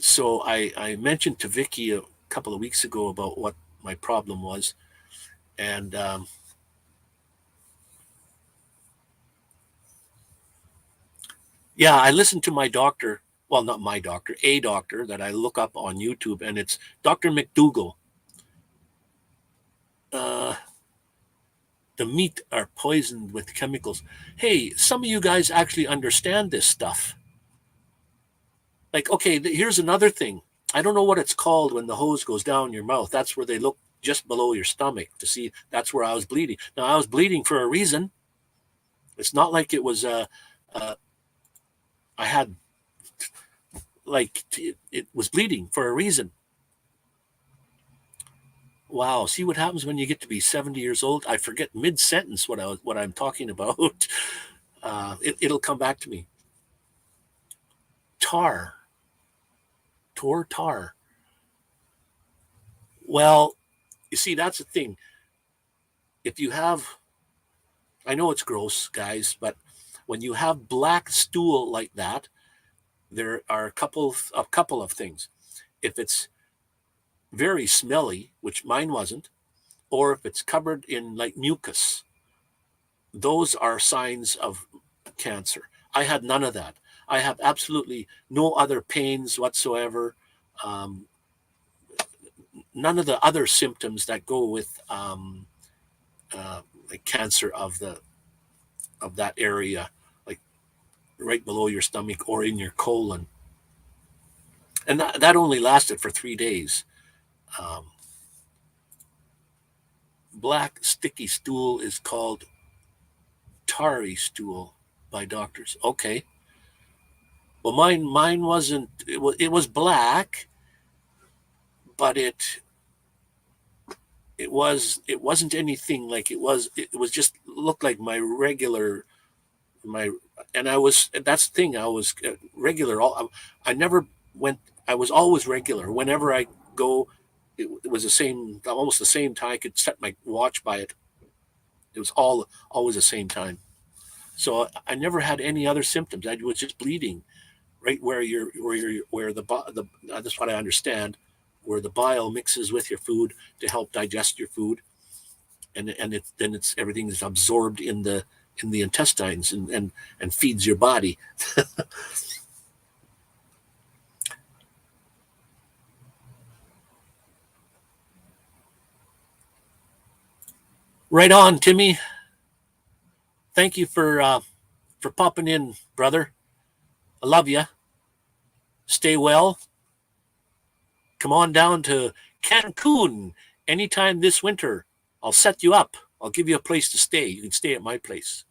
So I mentioned to Vicky a couple of weeks ago about what my problem was, and yeah, I listened to my doctor. Well, not my doctor, a doctor that I look up on YouTube, and it's Dr. McDougall. The meat are poisoned with chemicals. Hey, some of you guys actually understand this stuff. Like, okay, here's another thing. I don't know what it's called when the hose goes down your mouth. That's where they look just below your stomach to see. That's where I was bleeding. Now, I was bleeding for a reason. It's not like it was I had, like, it was bleeding for a reason. Wow, see what happens when you get to be 70 years old? I forget mid-sentence what I'm talking about. It'll come back to me. Tar. Well, you see, that's the thing. If you have, I know it's gross, guys, but when you have black stool like that, there are a couple of things. If it's very smelly, which mine wasn't, or if it's covered in like mucus, those are signs of cancer. I had none of that. I have absolutely no other pains whatsoever. None of the other symptoms that go with like cancer of that area, like right below your stomach or in your colon. And that only lasted for 3 days. Black sticky stool is called tarry stool by doctors. Okay. Well, mine wasn't. It was black, but it wasn't anything like it was. It was just looked like my regular and that's the thing. I was regular. I never went. I was always regular. Whenever I go, it was almost the same time. I could set my watch by it. It was always the same time. So I never had any other symptoms. I was just bleeding right where that's what I understand, where the bile mixes with your food to help digest your food, and then everything is absorbed in the intestines and feeds your body. Right on, Timmy. Thank you for popping in, brother. I love you. Stay well. Come on down to Cancun anytime this winter. I'll set you up. I'll give you a place to stay. You can stay at my place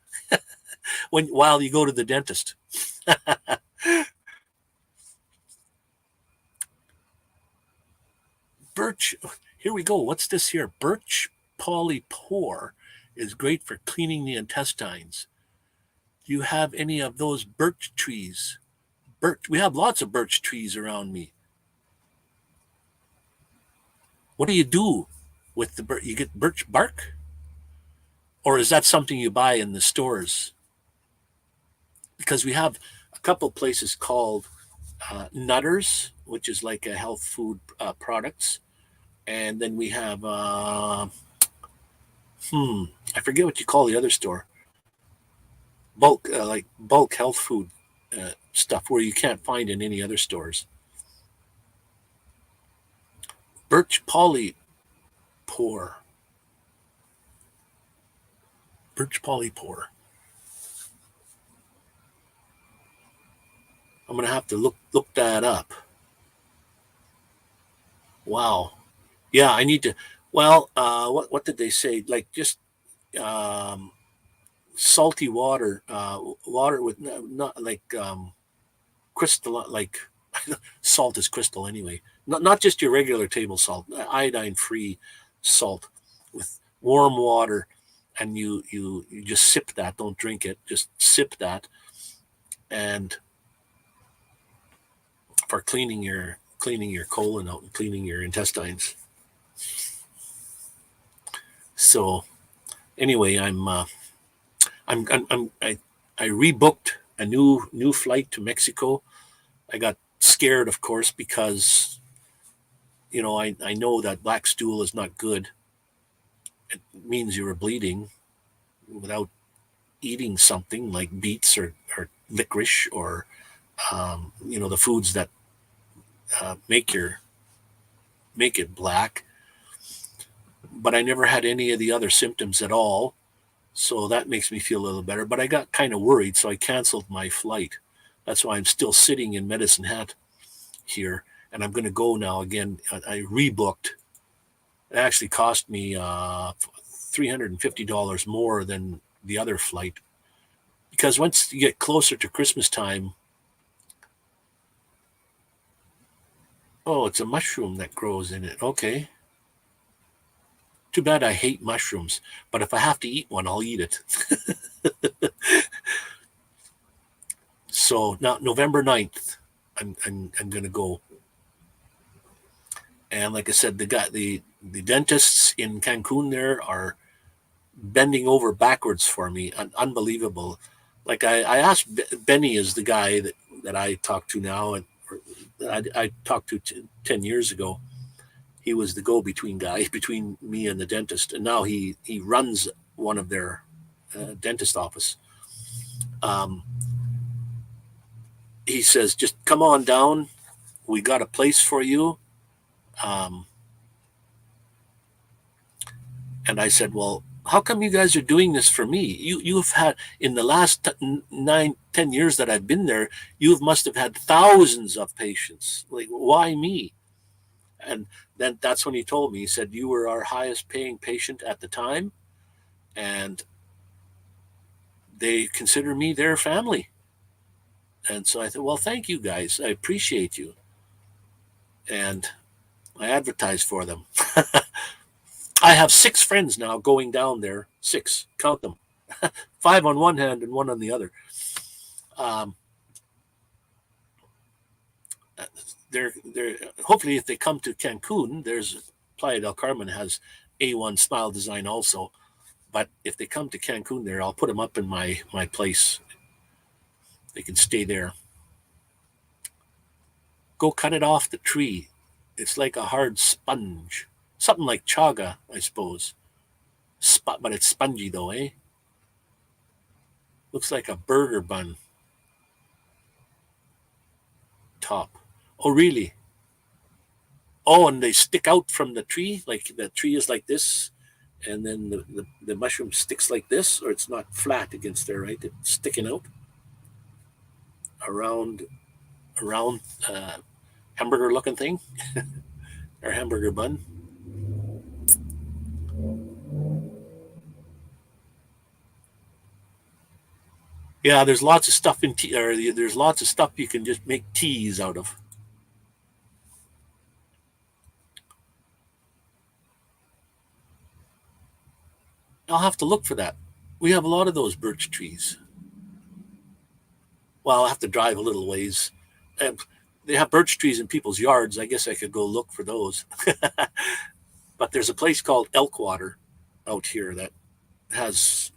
while you go to the dentist. Birch, here we go. What's this here? Birch polypore is great for cleaning the intestines. Do you have any of those birch trees? We have lots of birch trees around me. What do you do with the birch? You get birch bark? Or is that something you buy in the stores? Because we have a couple places called Nutters, which is like a health food products. And then we have, I forget what you call the other store. Bulk, like bulk health food stuff where you can't find in any other stores. Birch polypore. Birch polypore. I'm gonna have to look that up. Wow. Yeah, I need to. Well, what did they say? Like just salty water, water with not like crystal, like salt is crystal anyway. Not just your regular table salt, iodine-free salt with warm water, and you just sip that. Don't drink it. Just sip that, and for cleaning your colon out and cleaning your intestines. So anyway, I rebooked a new flight to Mexico. I got scared, of course, because I know that black stool is not good. It means you were bleeding without eating something like beets or licorice or the foods that make it black. But I never had any of the other symptoms at all. So that makes me feel a little better. But I got kind of worried, so I canceled my flight. That's why I'm still sitting in Medicine Hat here. And I'm going to go now again. I rebooked. It actually cost me $350 more than the other flight. Because once you get closer to Christmas time, oh, it's a mushroom that grows in it. Okay. Too bad I hate mushrooms, but if I have to eat one, I'll eat it. So now November 9th, I'm going to go. And like I said, the dentists in Cancun there are bending over backwards for me. Unbelievable. Like I asked, Benny is the guy that I talk to now, and I talked to 10 years ago. He was the go-between guy between me and the dentist, and now he runs one of their dentist office. He says, just come on down. We got a place for you. And I said, well, how come you guys are doing this for me? You've had, in the last 9-10 years that I've been there, you must have had thousands of patients. Like, why me? And then that's when he told me, he said, you were our highest paying patient at the time, and they consider me their family. And so I thought, well, thank you guys. I appreciate you. And I advertise for them. I have 6 friends now going down there. 6, count them. 5 on one hand and 1 on the other. They're hopefully, if they come to Cancun, there's Playa del Carmen has A1 Smile Design also. But if they come to Cancun there, I'll put them up in my place. They can stay there. Go cut it off the tree. It's like a hard sponge. Something like chaga, I suppose. But it's spongy though, eh? Looks like a burger bun top. Oh, really? Oh, and they stick out from the tree? Like the tree is like this, and then the mushroom sticks like this, or it's not flat against there, right? It's sticking out around hamburger looking thing or hamburger bun. Yeah, there's lots of stuff in tea, or there's lots of stuff you can just make teas out of. I'll have to look for that. We have a lot of those birch trees. Well, I'll have to drive a little ways. And they have birch trees in people's yards. I guess I could go look for those. But there's a place called Elkwater out here that has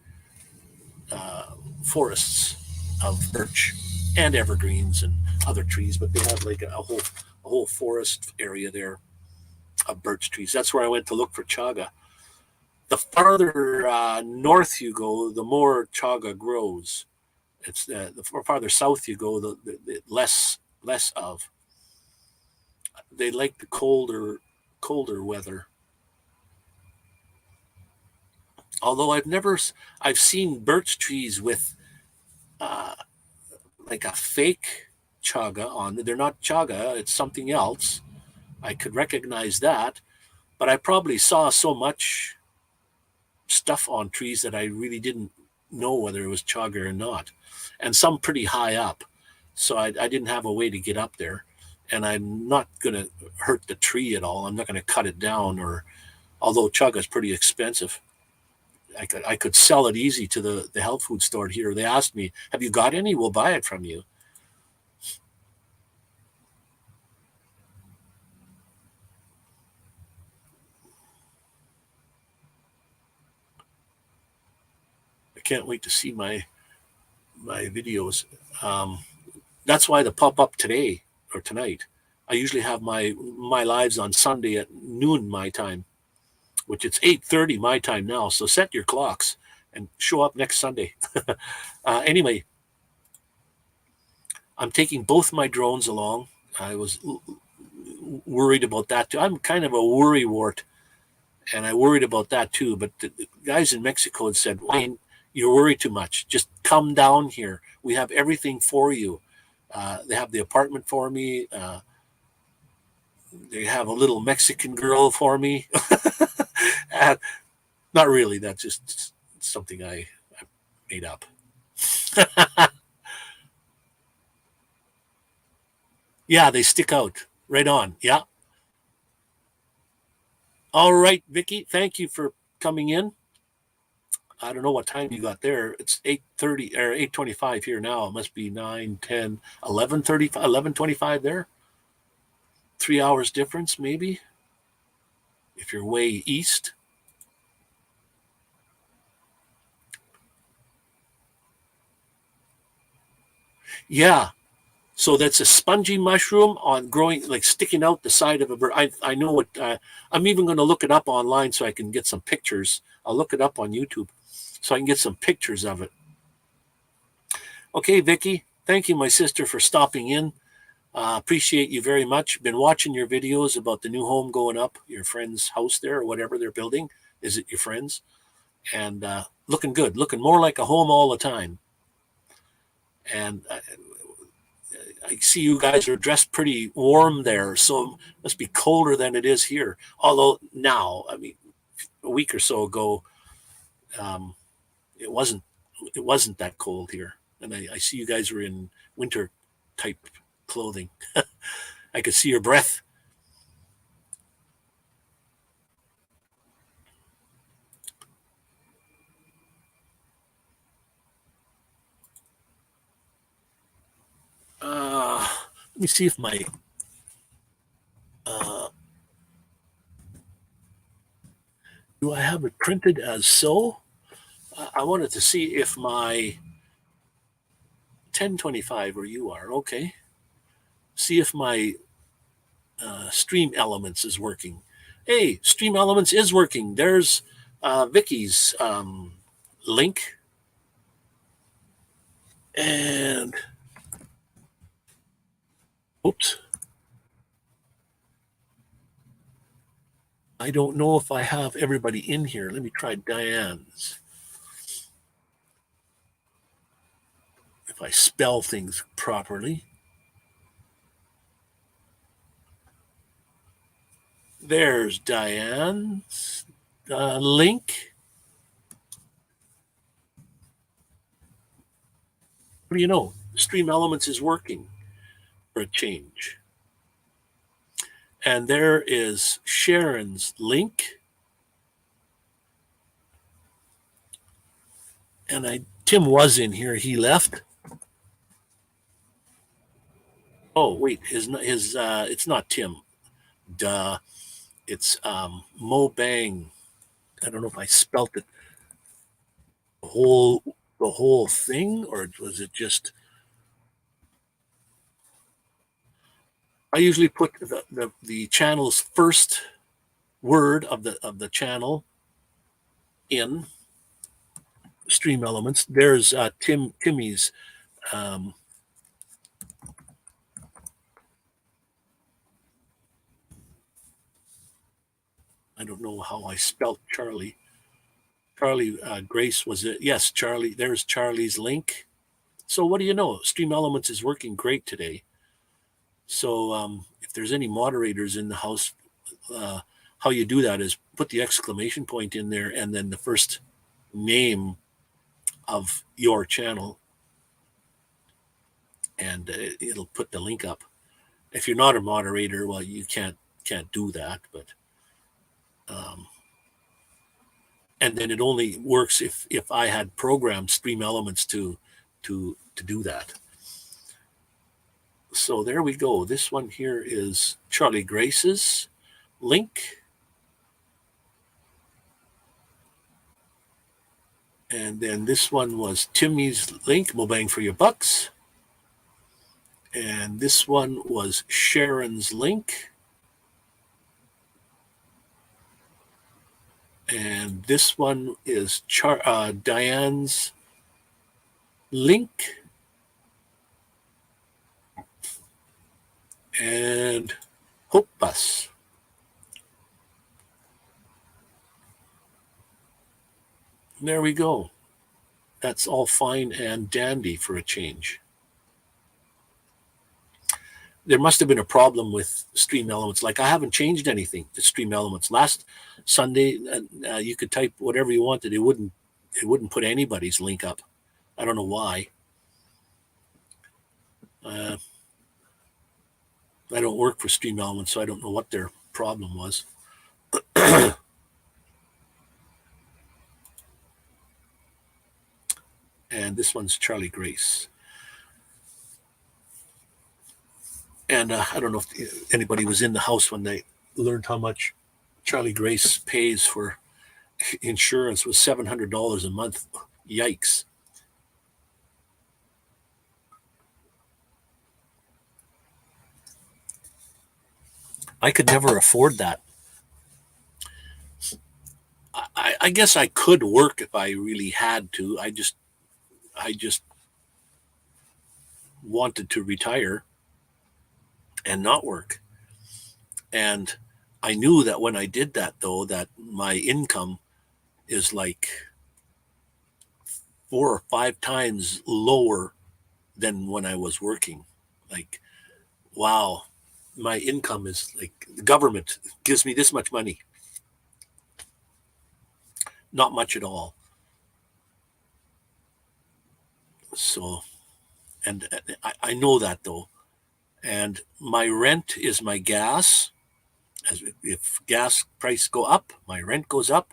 forests of birch and evergreens and other trees, but they have like a whole forest area there of birch trees. That's where I went to look for chaga. The farther north you go, the more chaga grows. It's the farther south you go, the less of. They like the colder weather. Although I've seen birch trees with uh, like a fake chaga on. They're not chaga; it's something else. I could recognize that, but I probably saw so much stuff on trees that I really didn't know whether it was chaga or not, and some pretty high up. So I didn't have a way to get up there, and I'm not going to hurt the tree at all. I'm not going to cut it down, or although chaga is pretty expensive. I could sell it easy to the health food store here. They asked me, "Have you got any? We'll buy it from you." I can't wait to see my videos. That's why the pop up today or tonight. I usually have my lives on Sunday at noon my time, which it's 8:30 my time now. So set your clocks and show up next Sunday. Anyway, I'm taking both my drones along. I was worried about that too. I'm kind of a worrywart, and I worried about that too. But the guys in Mexico had said, "Wayne, you're worried too much. Just come down here. We have everything for you. They have the apartment for me. They have a little Mexican girl for me." uh, Not really. That's just something I made up. Yeah, they stick out. Right on. Yeah. All right, Vicky. Thank you for coming in. I don't know what time you got there. It's 8:30 or 8:25 here now. It must be 9, 10, 11:30, 11:25 there. 3 hours difference, maybe, if you're way east. Yeah. So that's a spongy mushroom on growing, like sticking out the side of a bird. I know what. I'm even going to look it up online so I can get some pictures. I'll look it up on YouTube so I can get some pictures of it. Okay, Vicky. Thank you, my sister, for stopping in. Appreciate you very much. Been watching your videos about the new home going up, your friend's house there, or whatever they're building. Is it your friend's? And looking good, looking more like a home all the time. And I see you guys are dressed pretty warm there, so it must be colder than it is here. Although now, I mean, a week or so ago, um, it wasn't it wasn't that cold here, and I see you guys were in winter type clothing. I could see your breath. Let me see if my uh, do I have it printed as so? I wanted to see if my 1025 where you are. Okay. See if my Stream Elements is working. Hey, Stream Elements is working. There's Vicky's link. And oops. I don't know if I have everybody in here. Let me try Diane's. If I spell things properly. There's Diane's link. What do you know? Stream Elements is working for a change. And there is Sharon's link. And Tim was in here. He left. Oh wait, it's not Tim. Duh. It's Mo Bang. I don't know if I spelt it the whole thing, or was it just? I usually put the channel's first word of the channel in Stream Elements. There's Timmy's. I don't know how I spelled Charlie. Charlie Grace was it? Yes, Charlie. There's Charlie's link. So what do you know? Stream Elements is working great today. So if there's any moderators in the house, how you do that is put the exclamation point in there and then the first name of your channel, and it'll put the link up. If you're not a moderator, well, you can't do that, but and then it only works if I had programmed Stream Elements to do that. So there we go. This one here is Charlie Grace's link. And then this one was Timmy's link, Mo Bang for your bucks. And this one was Sharon's link. And this one is Diane's link. And Hope Bus. There we go. That's all fine and dandy for a change. There must have been a problem with Stream Elements. Like I haven't changed anything to Stream Elements. Last Sunday, you could type whatever you wanted. It wouldn't put anybody's link up. I don't know why. I don't work for Stream Elements, so I don't know what their problem was. And this one's Charlie Grace. And I don't know if anybody was in the house when they learned how much Charlie Grace pays for insurance. Was $700 a month. Yikes. I could never afford that. I guess I could work if I really had to. I just wanted to retire and not work. And I knew that when I did that, though, that my income is like 4 or 5 times lower than when I was working. Like, wow, my income is like the government gives me this much money. Not much at all. So, and I know that though. And my rent is my gas. As if gas price go up, my rent goes up.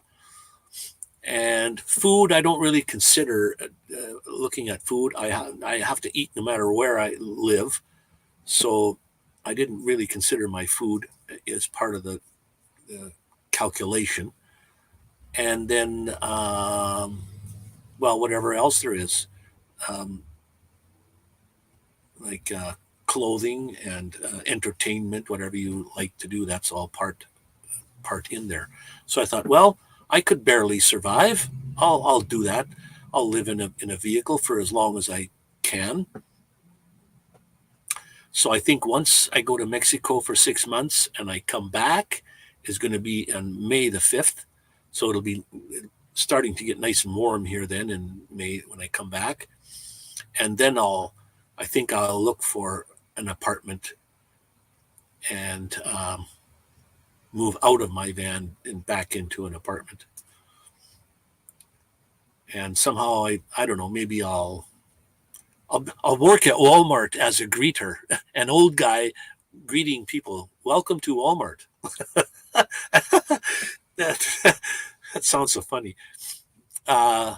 And food, I don't really consider looking at food. I have to eat no matter where I live. So I didn't really consider my food as part of the calculation. And then, well, whatever else there is, like clothing and entertainment, whatever you like to do, that's all part in there. So I thought, well, I could barely survive. I'll do that. I'll live in a vehicle for as long as I can. So I think once I go to Mexico for 6 months and I come back is going to be on May the 5th. So it'll be starting to get nice and warm here then in May when I come back. And then I think I'll look for an apartment and move out of my van and back into an apartment. And somehow I don't know, maybe I'll work at Walmart as a greeter, an old guy greeting people. Welcome to Walmart. that sounds so funny. I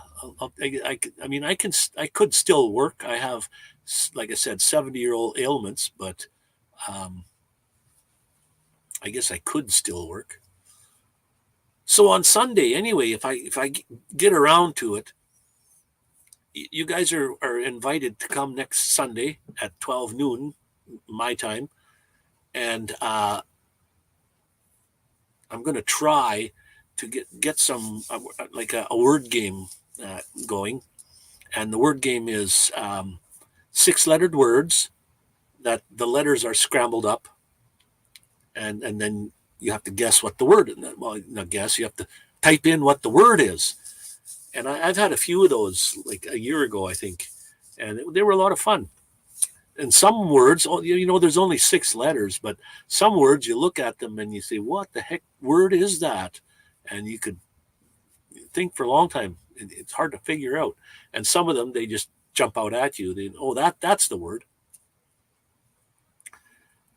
mean, I could still work. I have, like I said, 70-year-old ailments, but I guess I could still work. So on Sunday, anyway, if I get around to it, you guys are invited to come next Sunday at 12 noon, my time. And I'm going to try to get some, like a word game going. And the word game is 6-lettered words that the letters are scrambled up. And then you have to guess what the word is. Well, not guess, you have to type in what the word is. And I've had a few of those like a year ago, I think. And they were a lot of fun. And some words, there's only 6 letters, but some words you look at them and you say, what the heck word is that? And you could think for a long time. It's hard to figure out. And some of them, they just jump out at you. That's the word.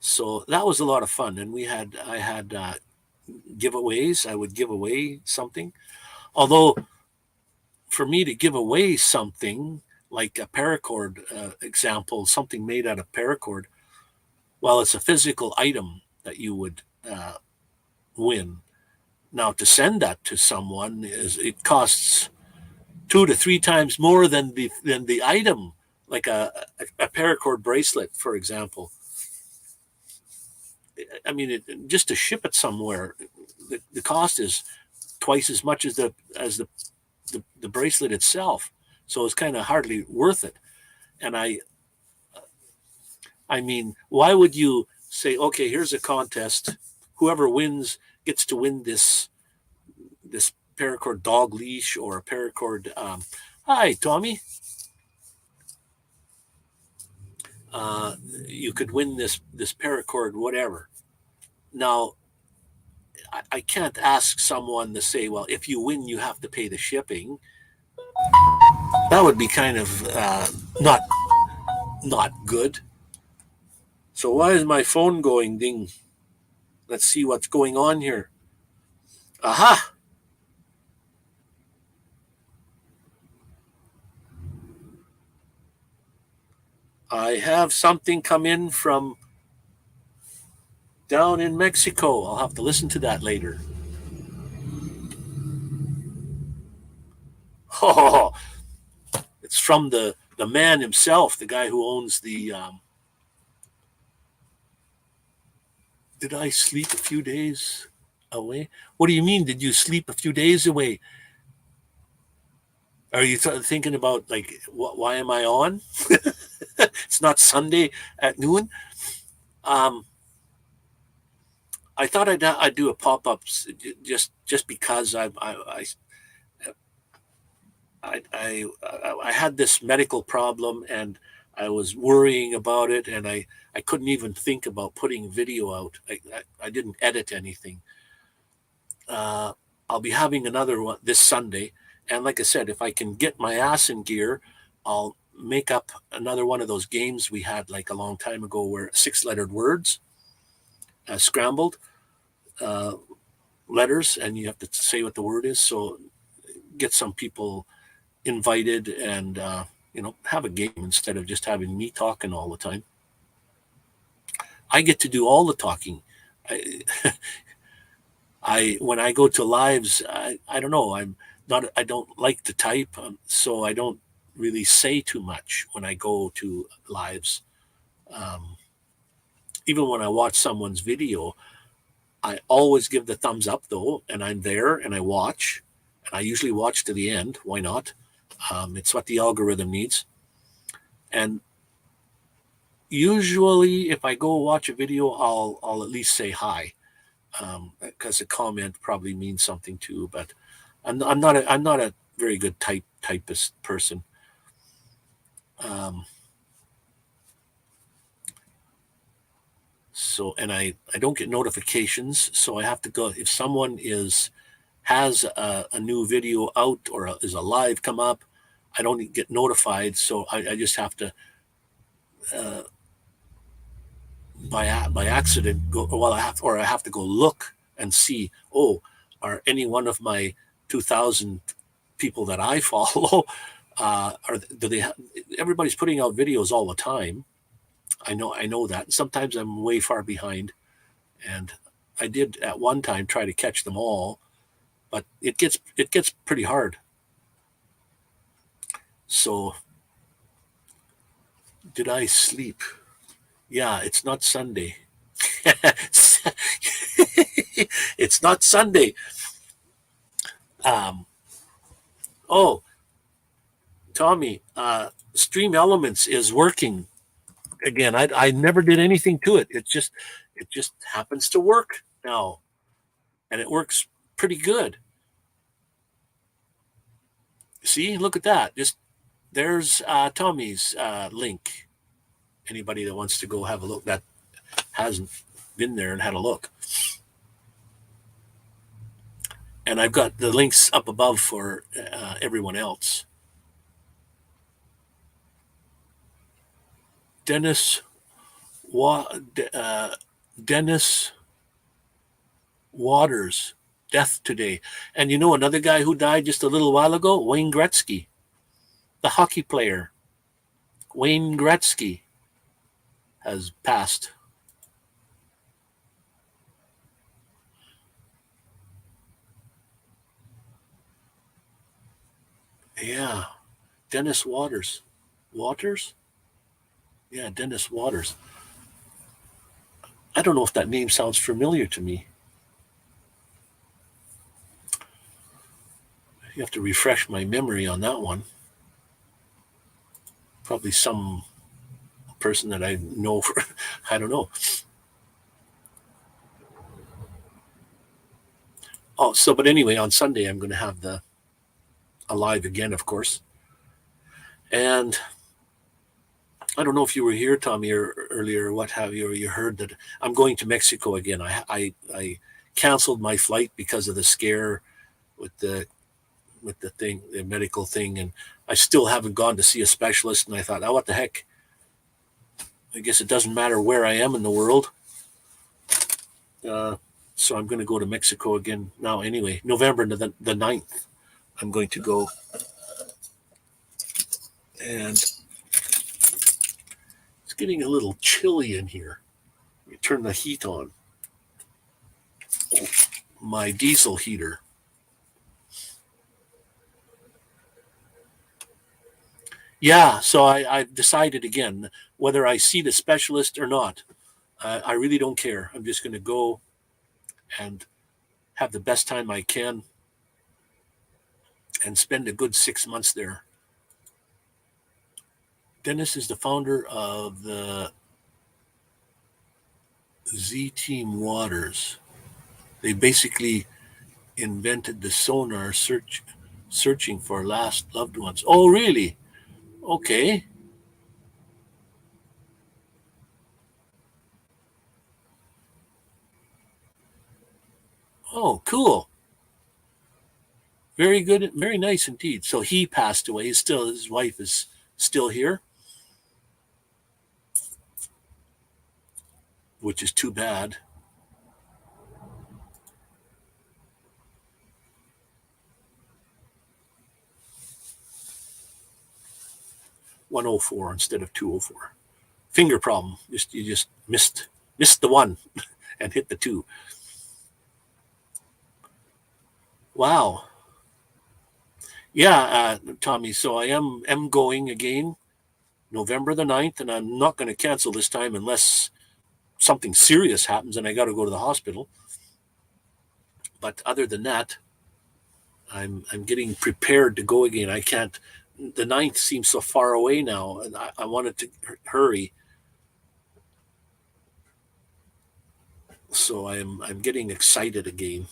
So that was a lot of fun. And I had giveaways. I would give away something. Although for me to give away something, like a paracord example, something made out of paracord, well, it's a physical item that you would win. Now, to send that to someone it costs 2 to 3 times more than the item, like a paracord bracelet, for example. I mean, just to ship it somewhere, the cost is twice as much as the bracelet itself. So it's kind of hardly worth it. And I mean, why would you say, okay, here's a contest. Whoever wins gets to win this paracord dog leash or a paracord. Hi, Tommy. You could win this paracord, whatever. Now, I can't ask someone to say, well, if you win, you have to pay the shipping. That would be kind of not good. So why is my phone going ding? Let's see what's going on here. Aha! I have something come in from down in Mexico. I'll have to listen to that later. Oh, it's from the man himself, the guy who owns the... Did I sleep a few days away? What do you mean, did you sleep a few days away? Are you thinking about, like, why am I on? It's not Sunday at noon. I thought I'd do a pop-up just because I had this medical problem and I was worrying about it, and I couldn't even think about putting video out. I didn't edit anything. I'll be having another one this Sunday, and like I said, if I can get my ass in gear, I'll make up another one of those games we had like a long time ago where 6-lettered words, scrambled letters, and you have to say what the word is. So get some people invited and have a game instead of just having me talking all the time. I get to do all the talking. When I go to lives, I don't know. I don't like to type, so I don't really say too much when I go to lives. even when I watch someone's video, I always give the thumbs up though, and I'm there and I watch, and I usually watch to the end. Why not? It's what the algorithm needs. And usually, if I go watch a video, I'll at least say hi, because a comment probably means something too. But I'm not a very good typist person. So, and I don't get notifications, so I have to go if someone has a new video out or is a live come up. I don't get notified, so I just have to by accident go. Well, I have to go look and see. Oh, are any one of my 2,000 people that I follow? Do they? Everybody's putting out videos all the time. I know that. Sometimes I'm way far behind, and I did at one time try to catch them all, but it gets pretty hard. So, did I sleep? Yeah, it's not Sunday. It's not Sunday. Oh, Tommy, Stream Elements is working again. I never did anything to it. It just happens to work now, and it works pretty good. See, look at that. Just there's Tommy's link. Anybody that wants to go have a look that hasn't been there and had a look. And I've got the links up above for everyone else. Dennis Waters, death today. And you know another guy who died just a little while ago? Wayne Gretzky, the hockey player. Wayne Gretzky has passed. Yeah. Dennis Waters. Waters? Yeah, Dennis Waters. I don't know if that name sounds familiar to me. You have to refresh my memory on that one. Probably some person that I know for, I don't know. Oh, so, but anyway, on Sunday, I'm going to have a live again, of course. And I don't know if you were here, Tommy, or earlier, or what have you, or you heard that I'm going to Mexico again. I canceled my flight because of the scare with the thing, the medical thing, and I still haven't gone to see a specialist. And I thought, oh, what the heck? I guess it doesn't matter where I am in the world. So I'm going to go to Mexico again now. Anyway, November the 9th, I'm going to go. And it's getting a little chilly in here. Let me turn the heat on. My diesel heater. Yeah, so I've decided again whether I see the specialist or not. I really don't care. I'm just going to go and have the best time I can and spend a good 6 months there. Dennis is the founder of the Z Team Waters. They basically invented the sonar searching for lost loved ones. Oh, really? Okay. Oh, cool. Very good. Very nice indeed. So he passed away. His wife is still here, which is too bad. $104 instead of $204. Finger problem. You just missed the one and hit the two. Wow. Yeah, Tommy. So I am going again November the 9th, and I'm not going to cancel this time unless something serious happens and I got to go to the hospital. But other than that, I'm getting prepared to go again. I can't. The 9th seems so far away now, and I wanted to hurry. So I'm getting excited again.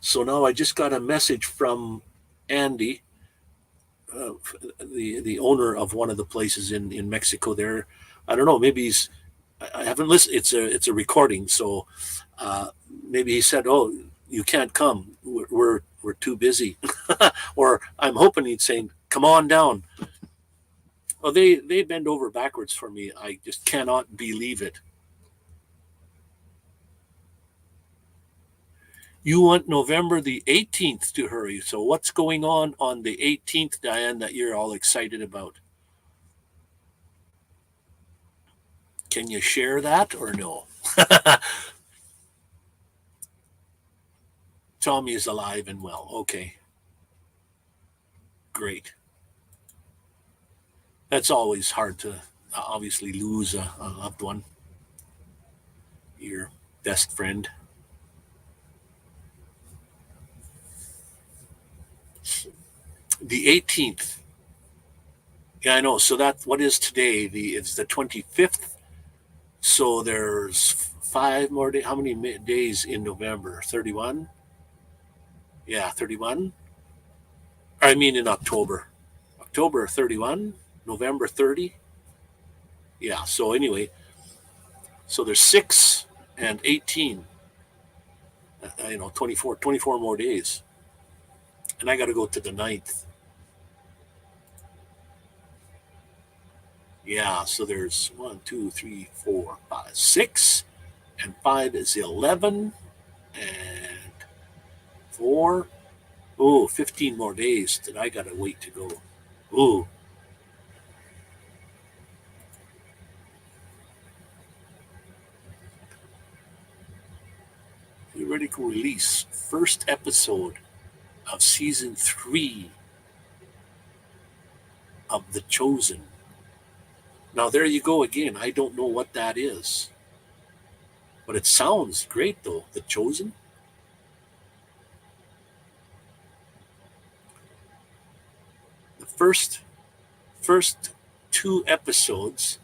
So now I just got a message from Andy, the owner of one of the places in Mexico there. I don't know, maybe I haven't listened. It's a recording, so maybe he said, "Oh, you can't come. We're too busy," or I'm hoping he'd say, "Come on down." Oh, they bend over backwards for me. I just cannot believe it. You want November the 18th to hurry. So what's going on the 18th, Diane, that you're all excited about? Can you share that or no? Tommy is alive and well. Okay. Great. That's always hard to obviously lose a loved one, your best friend. The 18th. Yeah, I know. So what is today? It's the 25th. So there's 5 more days. How many days in November? 31? Yeah, 31. I mean in October. October 31, November 30. Yeah, so anyway, so there's 6 and 18. 24 more days. And I got to go to the 9th. Yeah, so there's 1, 2, 3, 4, 5, 6, and 5 is 11, and 4. Oh, 15 more days that I got to wait to go. Ooh. Theoretical release, first episode of season 3 of The Chosen. Now, there you go again. I don't know what that is. But it sounds great, though. The Chosen. The first 2 episodes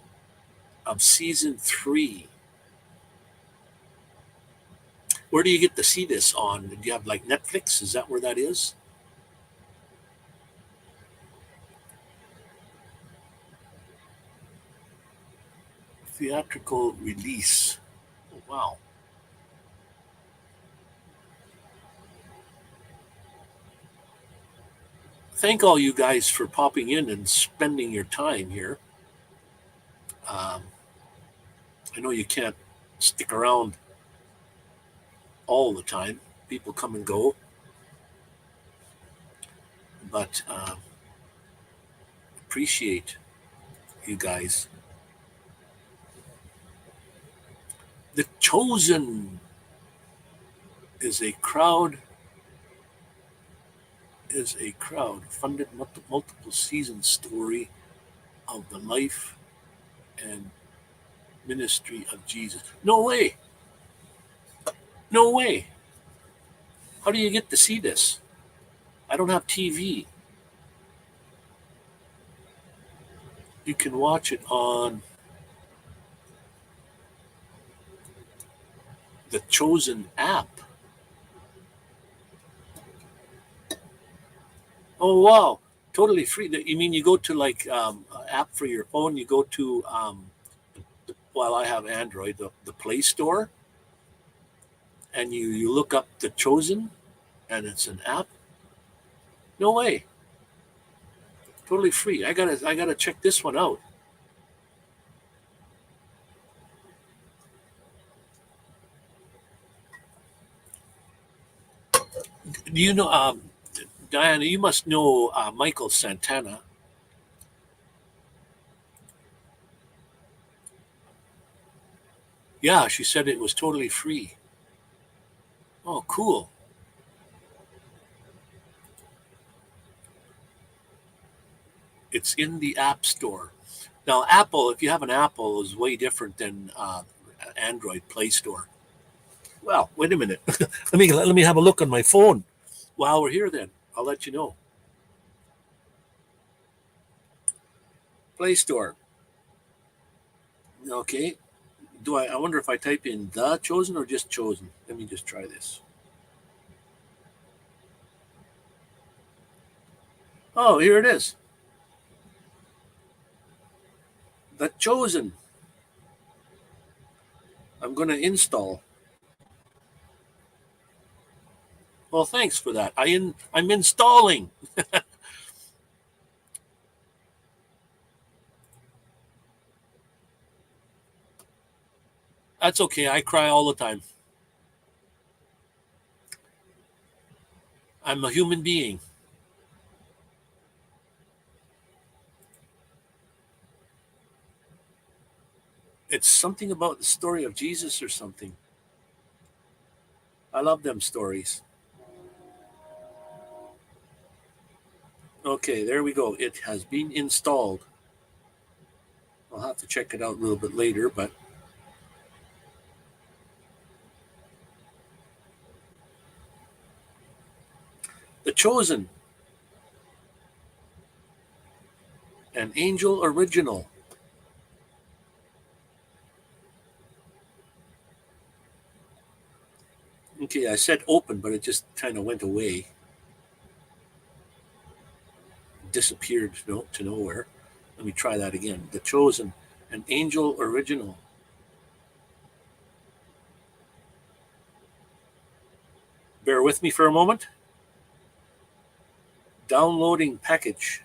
of season 3. Where do you get to see this on? Do you have like Netflix? Is that where that is? Theatrical release. Oh, wow. Thank all you guys for popping in and spending your time here. Um, I know you can't stick around all the time. People come and go. But appreciate you guys. The Chosen is a crowd-funded multiple season story of the life and ministry of Jesus. No way. No way. How do you get to see this? I don't have TV. You can watch it on the Chosen app. Oh, wow. Totally free. You mean you go to like app for your phone, you go to, well, I have Android, the Play Store, and you look up The Chosen, and it's an app? No way. Totally free. I gotta check this one out. Do you know, Diana? You must know Michael Santana. Yeah, she said it was totally free. Oh, cool. It's in the App Store. Now, Apple, if you have an Apple, is way different than Android Play Store. Well, wait a minute. let me have a look on my phone while we're here. Then I'll let you know. Play Store. Okay. I wonder if I type in The Chosen or just Chosen. Let me just try this. Oh, here it is. The Chosen. I'm going to install. Well, thanks for that. I'm installing. That's okay. I cry all the time. I'm a human being. It's something about the story of Jesus or something. I love them stories. Okay, there we go. It has been installed. I'll have to check it out a little bit later, but The Chosen, an Angel original. Okay, I said open, but it just kind of went away. Disappeared to nowhere. Let me try that again. The Chosen, an Angel original. Bear with me for a moment. Downloading package.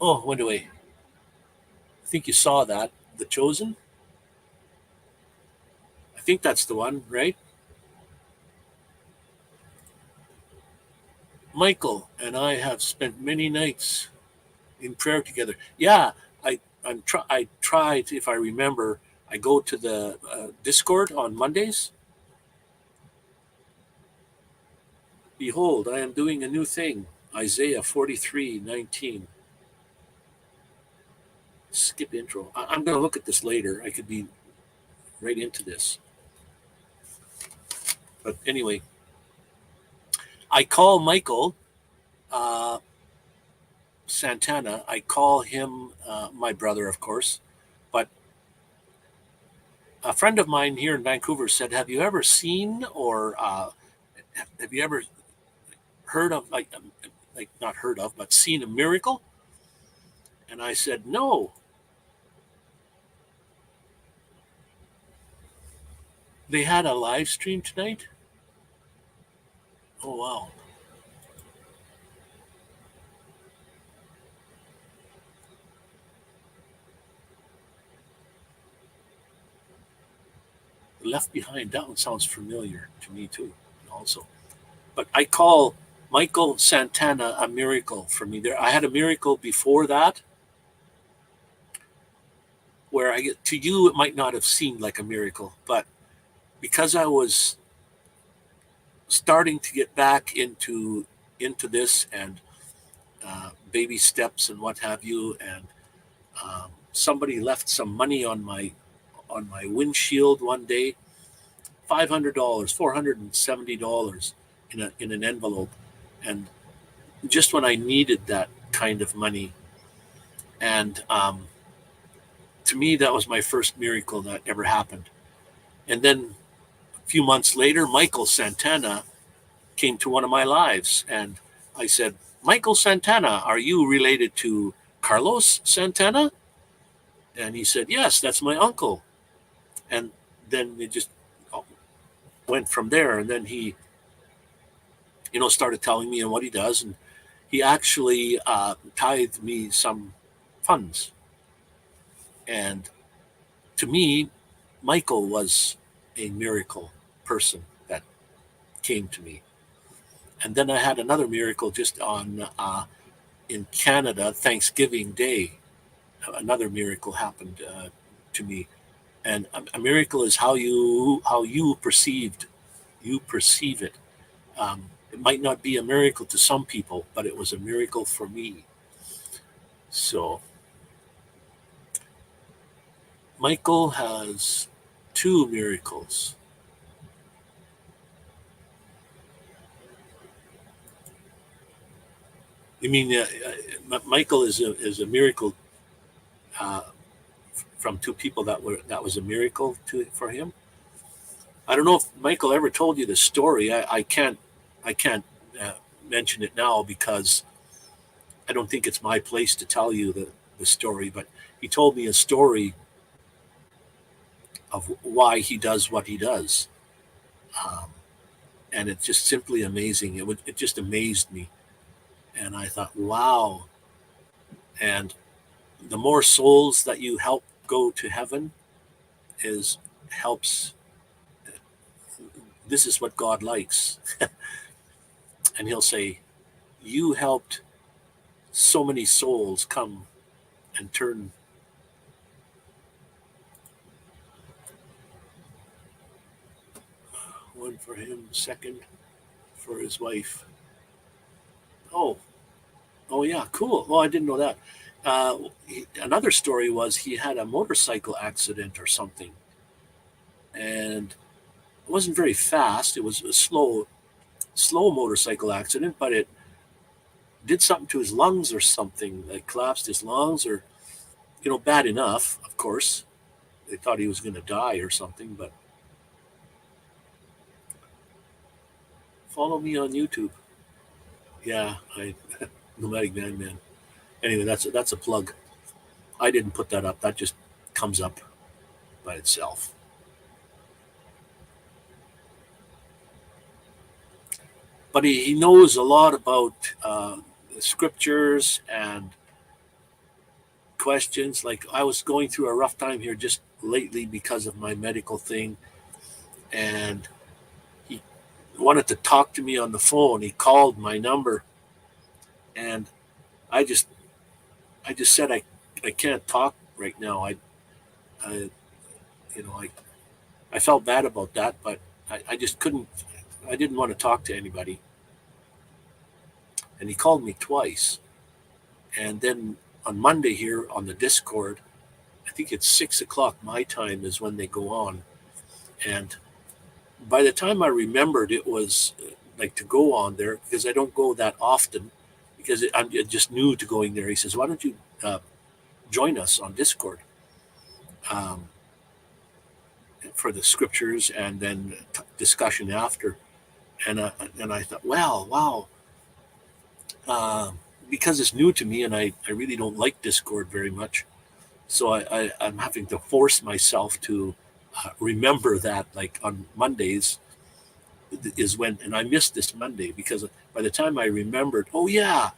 Oh, went away. I think you saw that. The Chosen. I think that's the one, right? Michael and I have spent many nights in prayer together. Yeah, I tried, if I remember, I go to the Discord on Mondays. Behold, I am doing a new thing. Isaiah 43:19. Skip intro. I'm going to look at this later. I could be right into this. But anyway, I call Michael Santana. I call him my brother, of course. But a friend of mine here in Vancouver said, "Have you ever seen or have you ever heard of like not heard of, but seen a miracle?" And I said, "No." They had a live stream tonight. Oh wow! Left Behind. That one sounds familiar to me too. Also, but I call Michael Santana a miracle for me. There, I had a miracle before that, where I get to you, it might not have seemed like a miracle, but because I was starting to get back into this and baby steps and what have you, and somebody left some money on my windshield one day, $500, $470 in an envelope, and just when I needed that kind of money, and to me that was my first miracle that ever happened. And then a few months later, Michael Santana came to one of my lives, and I said, "Michael Santana, are you related to Carlos Santana?" And he said, "Yes, that's my uncle." And then it just went from there. And then he, started telling me what he does, and he actually tithed me some funds. And to me, Michael was a miracle person that came to me. And then I had another miracle just on in Canada, Thanksgiving Day. Another miracle happened to me, and a miracle is how you perceive it. It might not be a miracle to some people, but it was a miracle for me. So Michael has 2 miracles. You mean Michael is a miracle from 2 people that was a miracle for him? I don't know if Michael ever told you the story. I can't uh, mention it now because I don't think it's my place to tell you the story. But he told me a story of why he does what he does, um, and it's just simply amazing. It just amazed me, and I thought, wow. And the more souls that you help go to heaven is helps. This is what God likes, and He'll say, "You helped so many souls come and turn." One for him, second for his wife. Oh, oh yeah, cool. Well, I didn't know that. Another story was he had a motorcycle accident or something, and it wasn't very fast. It was a slow motorcycle accident, but it did something to his lungs or something. Like collapsed his lungs, or bad enough. Of course, they thought he was going to die or something. But follow me on YouTube. Yeah, I Nomadic Vanman. Anyway, that's a plug. I didn't put that up. That just comes up by itself. But he knows a lot about the scriptures and questions. Like I was going through a rough time here just lately because of my medical thing, and he wanted to talk to me on the phone. He called my number, and I just said I can't talk right now. I you know I felt bad about that, but I just couldn't. I didn't want to talk to anybody, and he called me twice. And then on Monday here on the Discord, I think it's 6 o'clock my time is when they go on. And by the time I remembered it was like to go on there, because I don't go that often, because I'm just new to going there. He says, "Why don't you join us on Discord um, for the scriptures and then discussion after?" And I thought, well, wow. Because it's new to me and I really don't like Discord very much. So I'm having to force myself to remember that, like on Mondays is when, and I missed this Monday because by the time I remembered, oh yeah,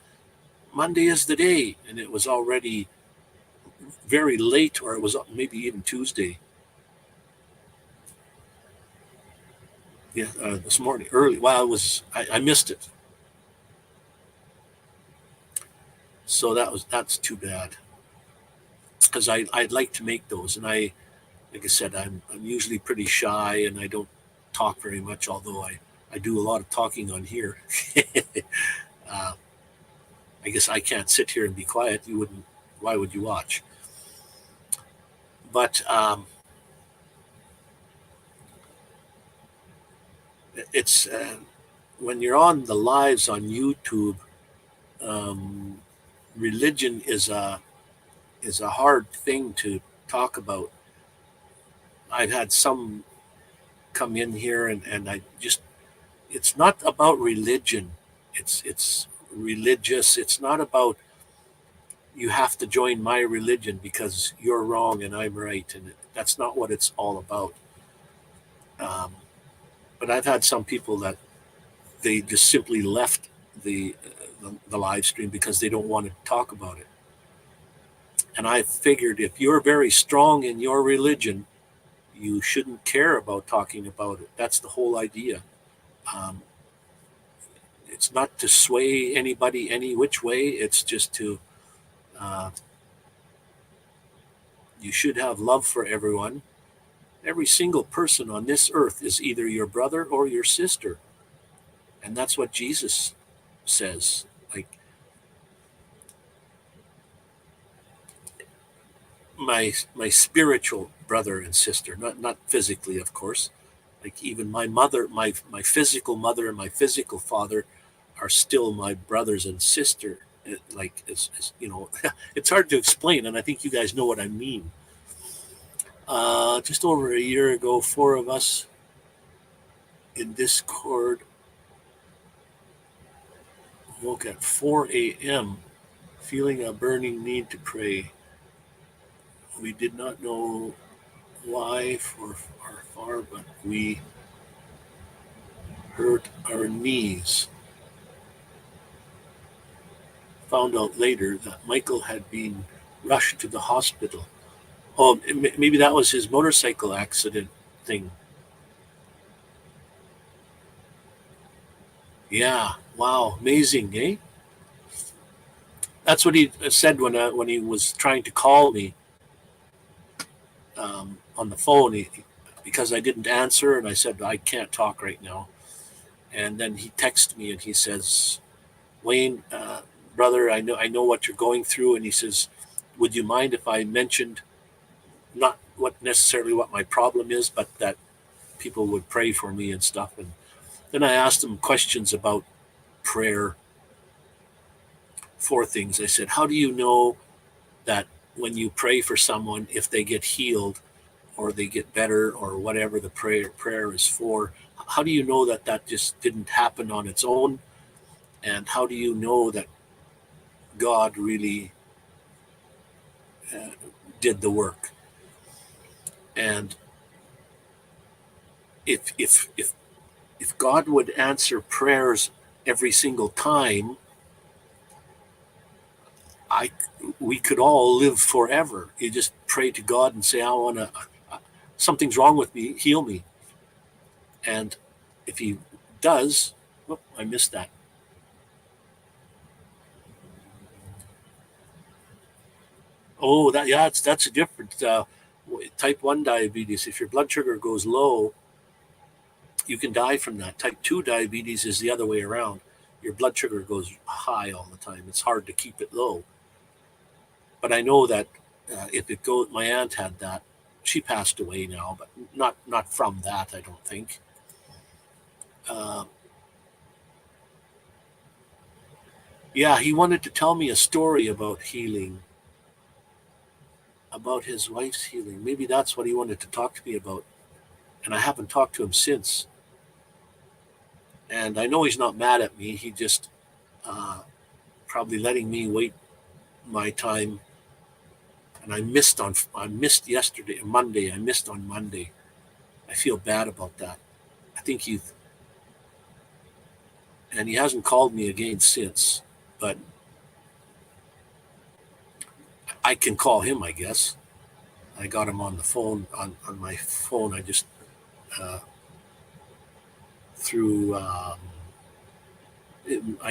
Monday is the day, and it was already very late, or it was maybe even Tuesday. Yeah, this morning early. Well, I missed it, so that's too bad because I'd like to make those, and like I said, I'm usually pretty shy and I don't talk very much, although I do a lot of talking on here. uh, I guess I can't sit here and be quiet. You wouldn't. Why would you watch? But it's when you're on the lives on YouTube, um, religion is a hard thing to talk about. I've had some come in here and I just it's not about religion. It's religious. It's not about you have to join my religion because you're wrong and I'm right, and that's not what it's all about. Um, but I've had some people that they just simply left the live stream because they don't want to talk about it. And I figured if you're very strong in your religion, you shouldn't care about talking about it. That's the whole idea. Um, it's not to sway anybody any which way. It's just to uh, you should have love for everyone. Every single person on this earth is either your brother or your sister. And that's what Jesus says. Like, my spiritual brother and sister, not physically, of course. Like, even my mother, my physical mother and my physical father are still my brothers and sister. Like, it's it's hard to explain, and I think you guys know what I mean. Just over a year ago, 4 of us in Discord woke at 4 a.m. feeling a burning need to pray. We did not know why for our far, but we hurt our knees. Found out later that Michael had been rushed to the hospital. Oh, maybe that was his motorcycle accident thing. Yeah, wow, amazing, eh? That's what he said when he was trying to call me on the phone. Because I didn't answer, and I said I can't talk right now. And then he texted me and he says, Wayne, brother, I know what you're going through, and he says, would you mind if I mentioned not what necessarily what my problem is, but that people would pray for me and stuff. And then I asked him questions about prayer. 4 things. I said, how do you know that when you pray for someone, if they get healed or they get better or whatever the prayer is for, how do you know that that just didn't happen on its own? And how do you know that God really uh, did the work? And if God would answer prayers every single time, I we could all live forever. You just pray to God and say, I want to, something's wrong with me, heal me. And if he does, oh, I missed that. Oh, that's a different type 1 diabetes. If your blood sugar goes low, you can die from that. Type 2 diabetes is the other way around. Your blood sugar goes high all the time. It's hard to keep it low. But I know that if it goes, my aunt had that. She passed away now, but not from that, I don't think. Uh, yeah, he wanted to tell me a story about healing, about his wife's healing. Maybe that's what he wanted to talk to me about. And I haven't talked to him since. And I know he's not mad at me. He just uh, probably letting me wait my time. And I missed yesterday, Monday. I missed on Monday. I feel bad about that. I think and he hasn't called me again since. But I can call him, I guess. I got him on the phone on my phone. I just uh, through I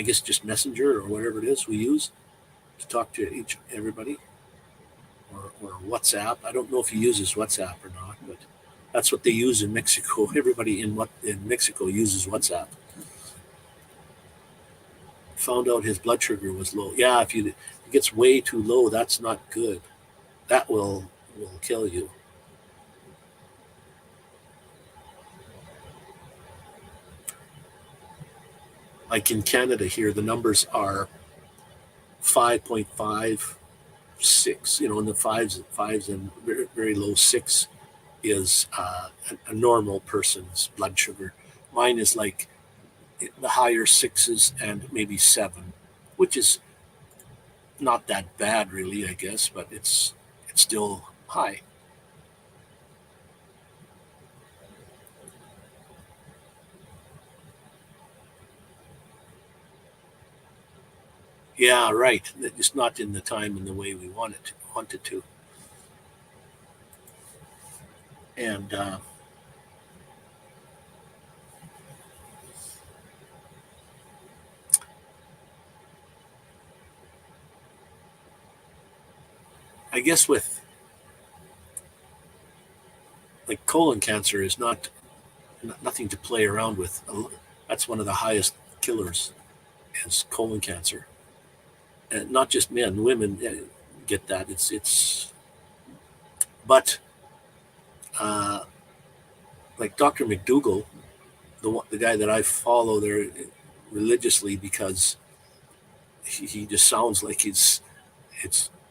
guess just Messenger or whatever it is we use to talk to everybody, or WhatsApp. I don't know if he uses WhatsApp or not, but that's what they use in Mexico. Everybody in Mexico uses WhatsApp. Found out his blood sugar was low. Yeah, if it gets way too low, that's not good. That will kill you. Like in Canada here, the numbers are 5.56. In the fives and very, very low 6 is a normal person's blood sugar. Mine is like the higher 6s and maybe 7, which is not that bad, really, I guess, but it's still high. Yeah, right. It's not in the time and the way we wanted to. And I guess with like colon cancer is nothing to play around with. That's one of the highest killers is colon cancer. And not just men, women get that. But like Dr. McDougall, the guy that I follow there religiously because he just sounds like it's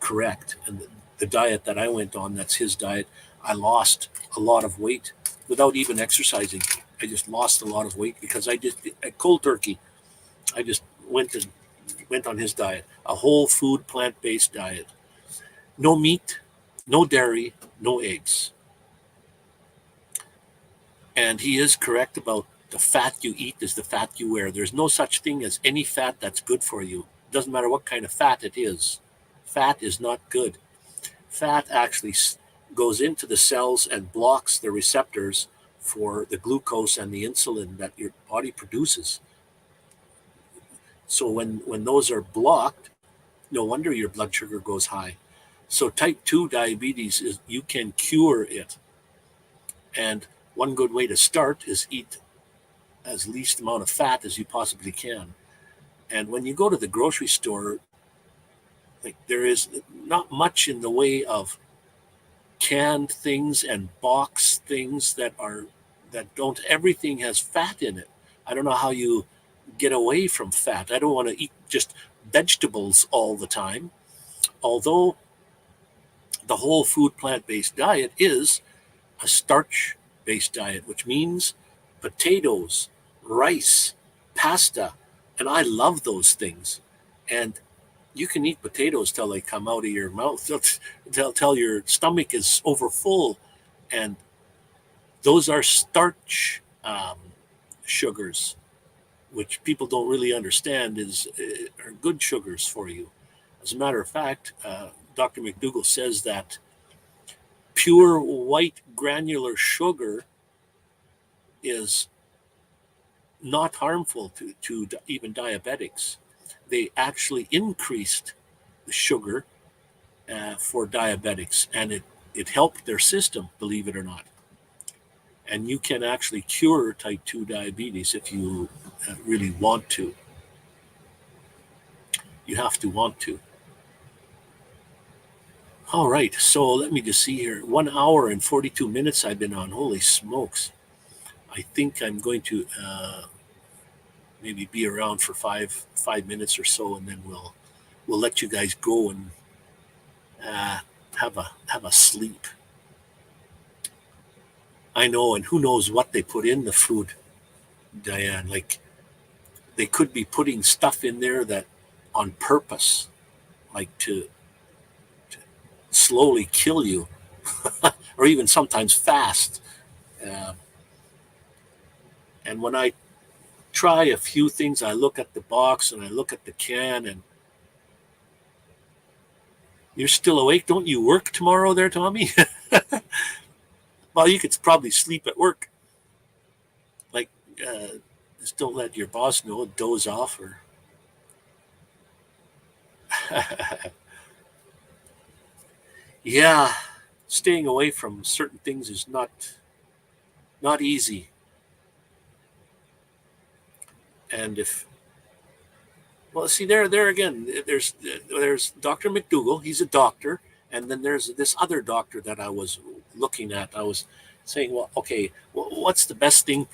correct. And the diet that I went on, that's his diet. I lost a lot of weight without even exercising. I just lost a lot of weight because I just cold turkey. I just went on his diet, a whole food plant-based diet, no meat, no dairy, no eggs. And he is correct about the fat you eat is the fat you wear. There's no such thing as any fat that's good for you. It doesn't matter what kind of fat it is. Fat is not good. Fat actually goes into the cells and blocks the receptors for the glucose and the insulin that your body produces. So when those are blocked, no wonder your blood sugar goes high. So type 2 diabetes is, you can cure it. And one good way to start is eat as least amount of fat as you possibly can. And when you go to the grocery store, like there is not much in the way of canned things and box things that don't, everything has fat in it. I don't know how you get away from fat. I don't want to eat just vegetables all the time. Although the whole food plant-based diet is a starch-based diet, which means potatoes, rice, pasta, and I love those things. And you can eat potatoes till they come out of your mouth, till your stomach is overfull. And those are starch sugars, which people don't really understand are good sugars for you. As a matter of fact, Dr. McDougall says that pure white granular sugar is not harmful to even diabetics. They actually increased the sugar for diabetics, and it helped their system, believe it or not. And you can actually cure type 2 diabetes if you really want to. You have to want to. All right, so let me just see here. 1 hour and 42 minutes I've been on. Holy smokes. I think I'm going to maybe be around for five minutes or so, and then we'll let you guys go and have a sleep. I know, and who knows what they put in the food, Diane. Like, they could be putting stuff in there that on purpose, like to slowly kill you, or even sometimes fast. And when I try a few things, I look at the box and I look at the can, and you're still awake? Don't you work tomorrow there, Tommy? Well, you could probably sleep at work. Like, just don't let your boss know, doze off or... Yeah, staying away from certain things is not easy. And well, see, there again, there's Dr. McDougall. He's a doctor, and then there's this other doctor that I was looking at. I was saying, well, okay, what's the best thing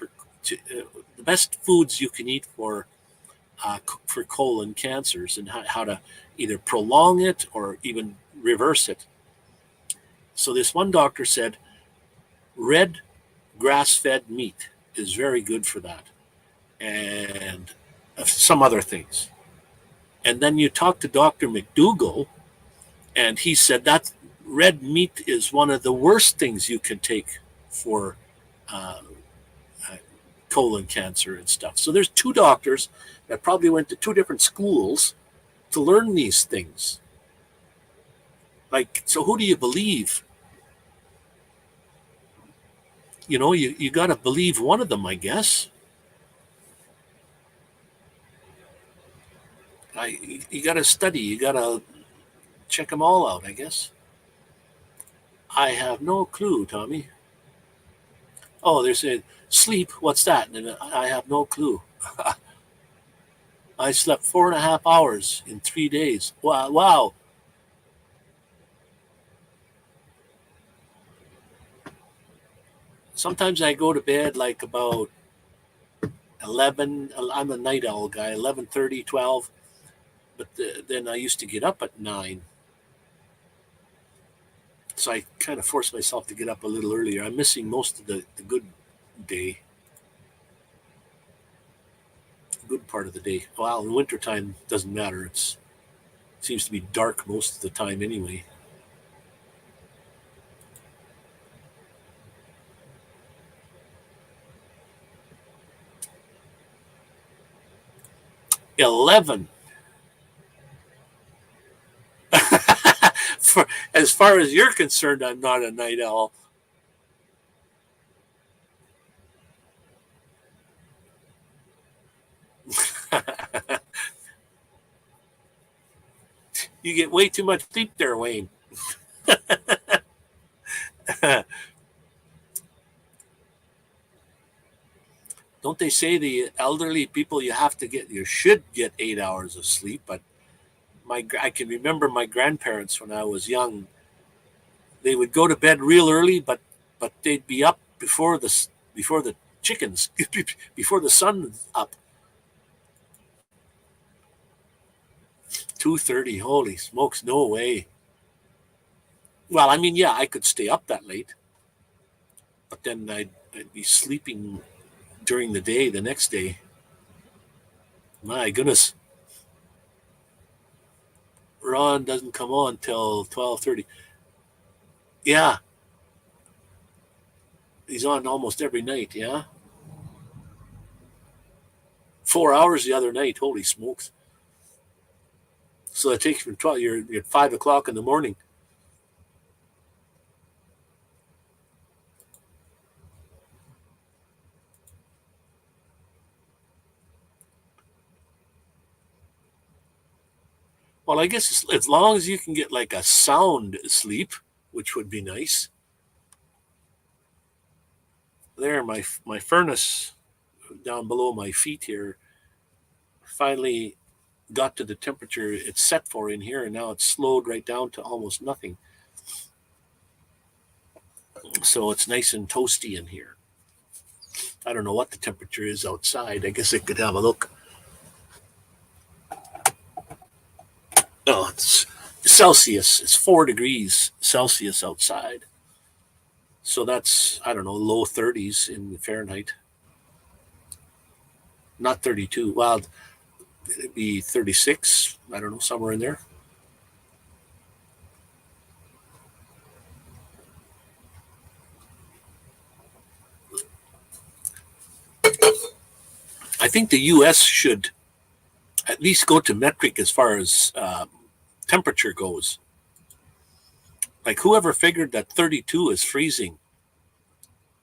the best foods you can eat for colon cancers, and how to either prolong it or even reverse it. So this one doctor said, red grass-fed meat is very good for that, and some other things. And then you talk to Dr. McDougall, and he said that red meat is one of the worst things you can take for colon cancer and stuff. So there's two doctors that probably went to two different schools to learn these things. Like, so who do you believe? You know, you got to believe one of them, I guess. You got to study. You got to check them all out, I guess. I have no clue, Tommy. Oh, there's a sleep. What's that? And I have no clue. I slept 4.5 hours in 3 days. Wow. Wow. Sometimes I go to bed like about 11. I'm a night owl guy, 11:30, 12. But then I used to get up at 9. So I kind of forced myself to get up a little earlier. I'm missing most of the good day, good part of the day. Well, in wintertime, doesn't matter. It seems to be dark most of the time anyway. $11. As far as you're concerned, I'm not a night owl. You get way too much sleep there, Wayne. Don't they say the elderly people you should get 8 hours of sleep? But I can remember my grandparents when I was young. They would go to bed real early, but they'd be up before the chickens, before the sun's up. 2:30. Holy smokes, no way. Well, I mean, yeah, I could stay up that late, but then I'd be sleeping during the day the next day. My goodness. Ron doesn't come on till 12:30. Yeah. He's on almost every night, yeah? 4 hours the other night. Holy smokes. So it takes from 12, you're at 5 o'clock in the morning. Well, I guess as long as you can get like a sound sleep, which would be nice. There, my furnace down below my feet here finally got to the temperature it's set for in here, and now it's slowed right down to almost nothing. So it's nice and toasty in here. I don't know what the temperature is outside. I guess I could have a look. Oh, it's Celsius. It's 4 degrees Celsius outside. So that's, I don't know, low 30s in Fahrenheit. Not 32. Well, it'd be 36. I don't know, somewhere in there. I think the U.S. should at least go to metric as far as temperature goes. Like whoever figured that 32 is freezing,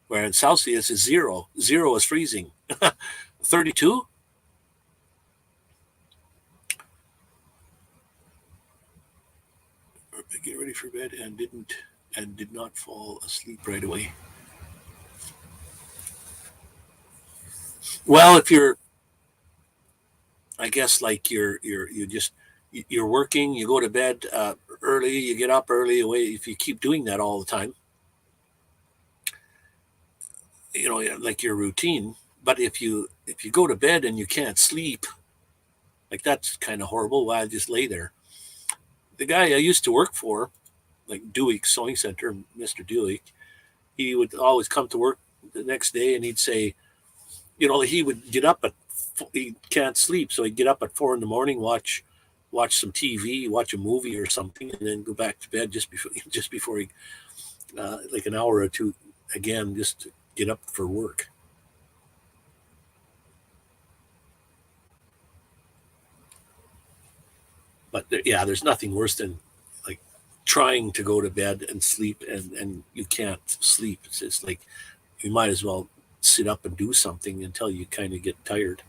whereas Celsius is 0. 0 is freezing. 32? Get ready for bed and did not fall asleep right away. Well, if you're, I guess like you're working, you go to bed early, you get up early. Away. If you keep doing that all the time, you know, like your routine. But if you go to bed and you can't sleep, like that's kind of horrible. Why just lay there? The guy I used to work for, like Dewey Sewing Center, Mr. Dewey, he would always come to work the next day and he'd say, you know, he would get up he can't sleep, so he'd get up at 4 in the morning, watch some TV, watch a movie or something, and then go back to bed just before he, like an hour or two again, just to get up for work. But yeah, there's nothing worse than like trying to go to bed and sleep and you can't sleep. It's like you might as well sit up and do something until you kind of get tired.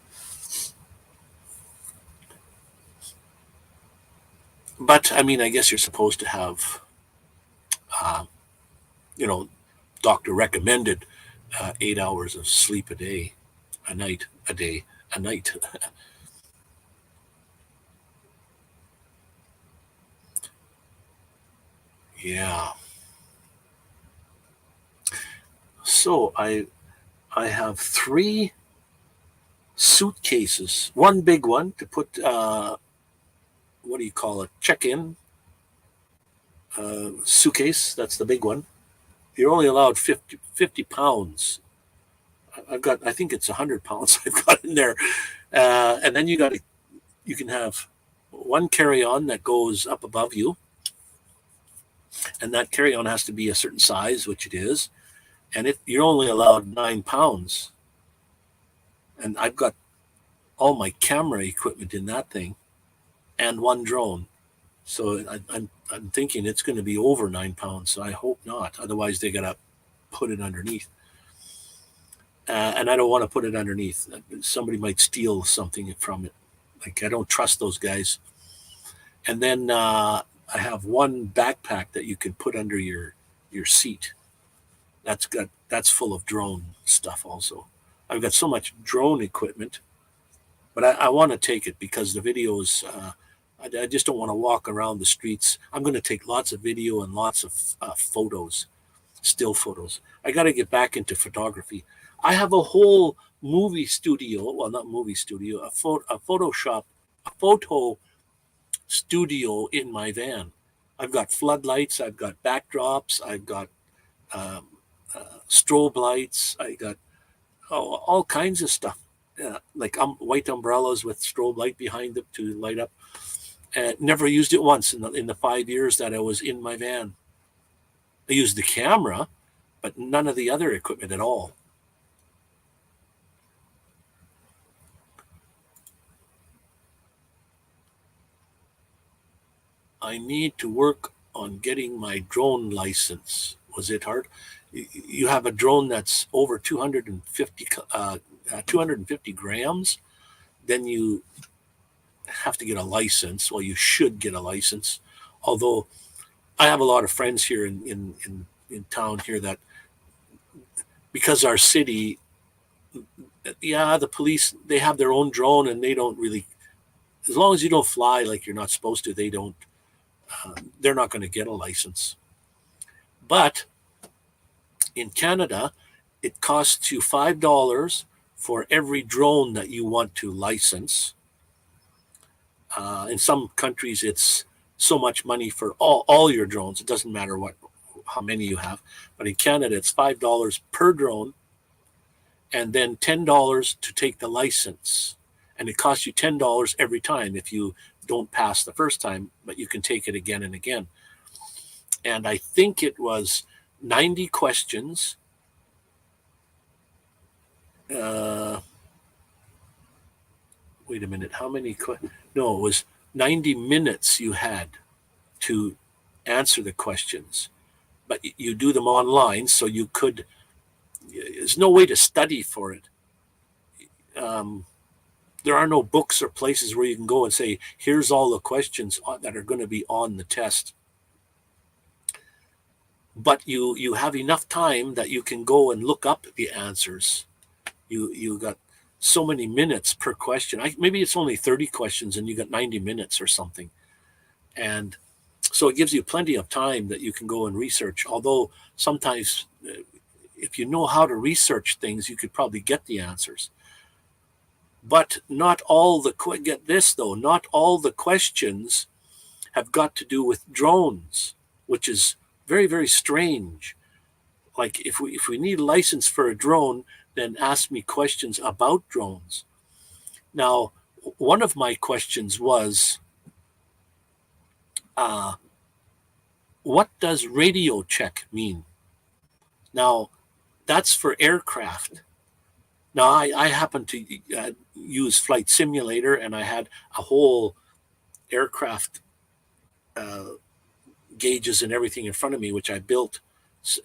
But I mean, I guess you're supposed to have, you know, doctor recommended 8 hours of sleep a day, a night, a day, a night. Yeah. So I have 3 suitcases. One big one to put what do you call it? Check-in suitcase. That's the big one. You're only allowed 50 pounds. I think it's 100 pounds I've got in there. And then you can have one carry-on that goes up above you. And that carry-on has to be a certain size, which it is. And you're only allowed 9 pounds. And I've got all my camera equipment in that thing and one drone. So I'm thinking it's going to be over 9 pounds. So I hope not. Otherwise, they got to put it underneath. And I don't want to put it underneath. Somebody might steal something from it. Like, I don't trust those guys. And then I have one backpack that you can put under your seat. That's full of drone stuff also. I've got so much drone equipment, but I want to take it because the videos, I just don't want to walk around the streets. I'm going to take lots of video and lots of photos, still photos. I got to get back into photography. I have a whole movie studio, well, not movie studio, a photo studio in my van. I've got floodlights, I've got backdrops, I've got strobe lights, I got all kinds of stuff, like white umbrellas with strobe light behind them to light up. Never used it once in the 5 years that I was in my van. I used the camera, but none of the other equipment at all. I need to work on getting my drone license. Was it hard? You have a drone that's over 250 grams, then you have to get a license. Well, you should get a license. Although I have a lot of friends here in town here that, because our city, the police, they have their own drone and they don't really, as long as you don't fly like you're not supposed to, they're not going to get a license. But in Canada, it costs you $5 for every drone that you want to license. In some countries, it's so much money for all your drones. It doesn't matter how many you have. But in Canada, it's $5 per drone and then $10 to take the license. And it costs you $10 every time if you don't pass the first time, but you can take it again and again. And I think it was 90 questions. Wait a minute. How many? No, it was 90 minutes you had to answer the questions, but you do them online, so you could. There's no way to study for it. There are no books or places where you can go and say, here's all the questions that are going to be on the test. But you have enough time that you can go and look up the answers. You got so many minutes per question. Maybe it's only 30 questions and you got 90 minutes or something. And so it gives you plenty of time that you can go and research. Although sometimes if you know how to research things, you could probably get the answers. But not all get this though, not all the questions have got to do with drones, which is very, very strange. Like if we need a license for a drone, then ask me questions about drones. Now, one of my questions was, what does radio check mean? Now, that's for aircraft. Now, I happen to use Flight Simulator, and I had a whole aircraft gauges and everything in front of me, which I built,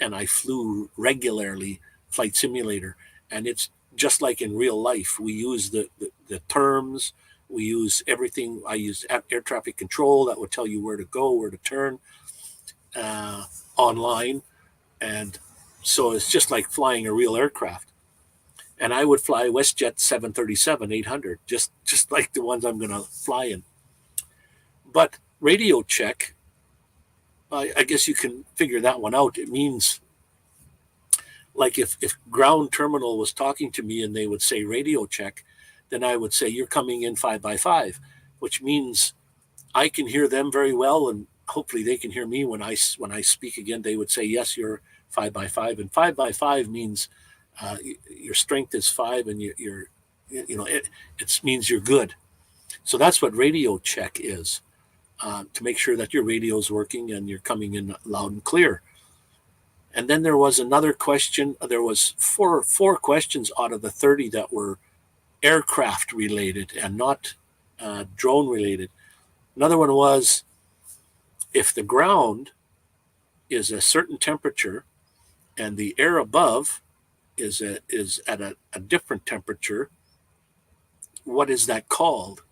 and I flew regularly Flight Simulator. And it's just like in real life. We use the terms, we use everything. I used air traffic control that would tell you where to go, where to turn online. And so it's just like flying a real aircraft. And I would fly WestJet 737-800, just like the ones I'm going to fly in. But radio check I guess you can figure that one out. It means, like, if ground terminal was talking to me and they would say radio check, then I would say you're coming in 5x5, which means I can hear them very well, and hopefully they can hear me when I speak again. They would say, yes, you're 5x5, and 5x5 means your strength is 5, and it means you're good. So that's what radio check is, to make sure that your radio is working and you're coming in loud and clear. And then there was another question. There was four questions out of the 30 that were aircraft related and not drone related. Another one was, if the ground is a certain temperature and the air above is at a different temperature, what is that called?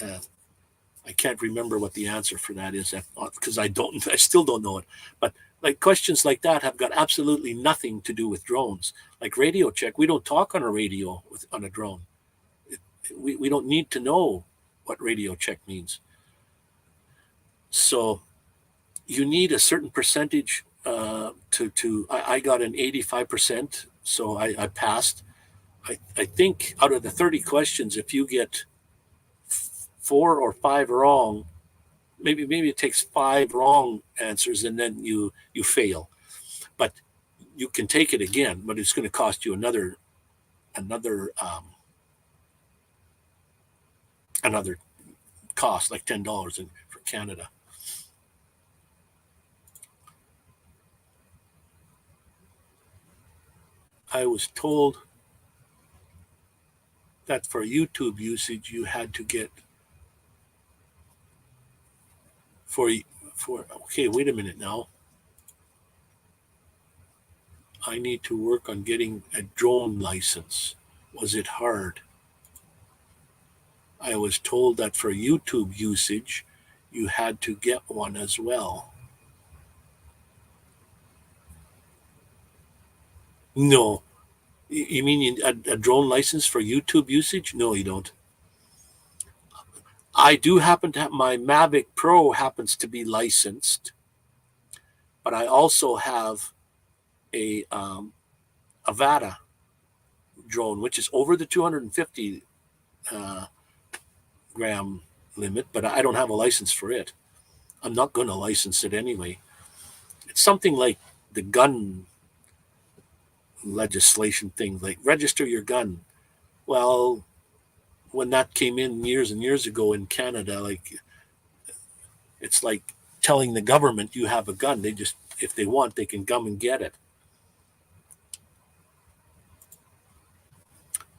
I can't remember what the answer for that is, because I still don't know it. But like, questions like that have got absolutely nothing to do with drones. Like radio check, we don't talk on a radio on a drone. We don't need to know what radio check means. So you need a certain percentage I got an 85%, so I passed. I think out of the 30 questions, if you get 4 or 5 wrong, maybe it takes 5 wrong answers and then you fail. But you can take it again, but it's going to cost you another cost, like $10 for Canada. I was told that for YouTube usage, you had to get okay, wait a minute now. I need to work on getting a drone license. Was it hard? I was told that for YouTube usage, you had to get one as well. No. You mean a drone license for YouTube usage? No, you don't. I do happen to have, my Mavic Pro happens to be licensed, but I also have a Avata drone, which is over the 250 gram limit, but I don't have a license for it. I'm not going to license it anyway. It's something like the gun legislation thing, like register your gun. Well, when that came in years and years ago in Canada, like, it's like telling the government you have a gun. They just, if they want, they can come and get it.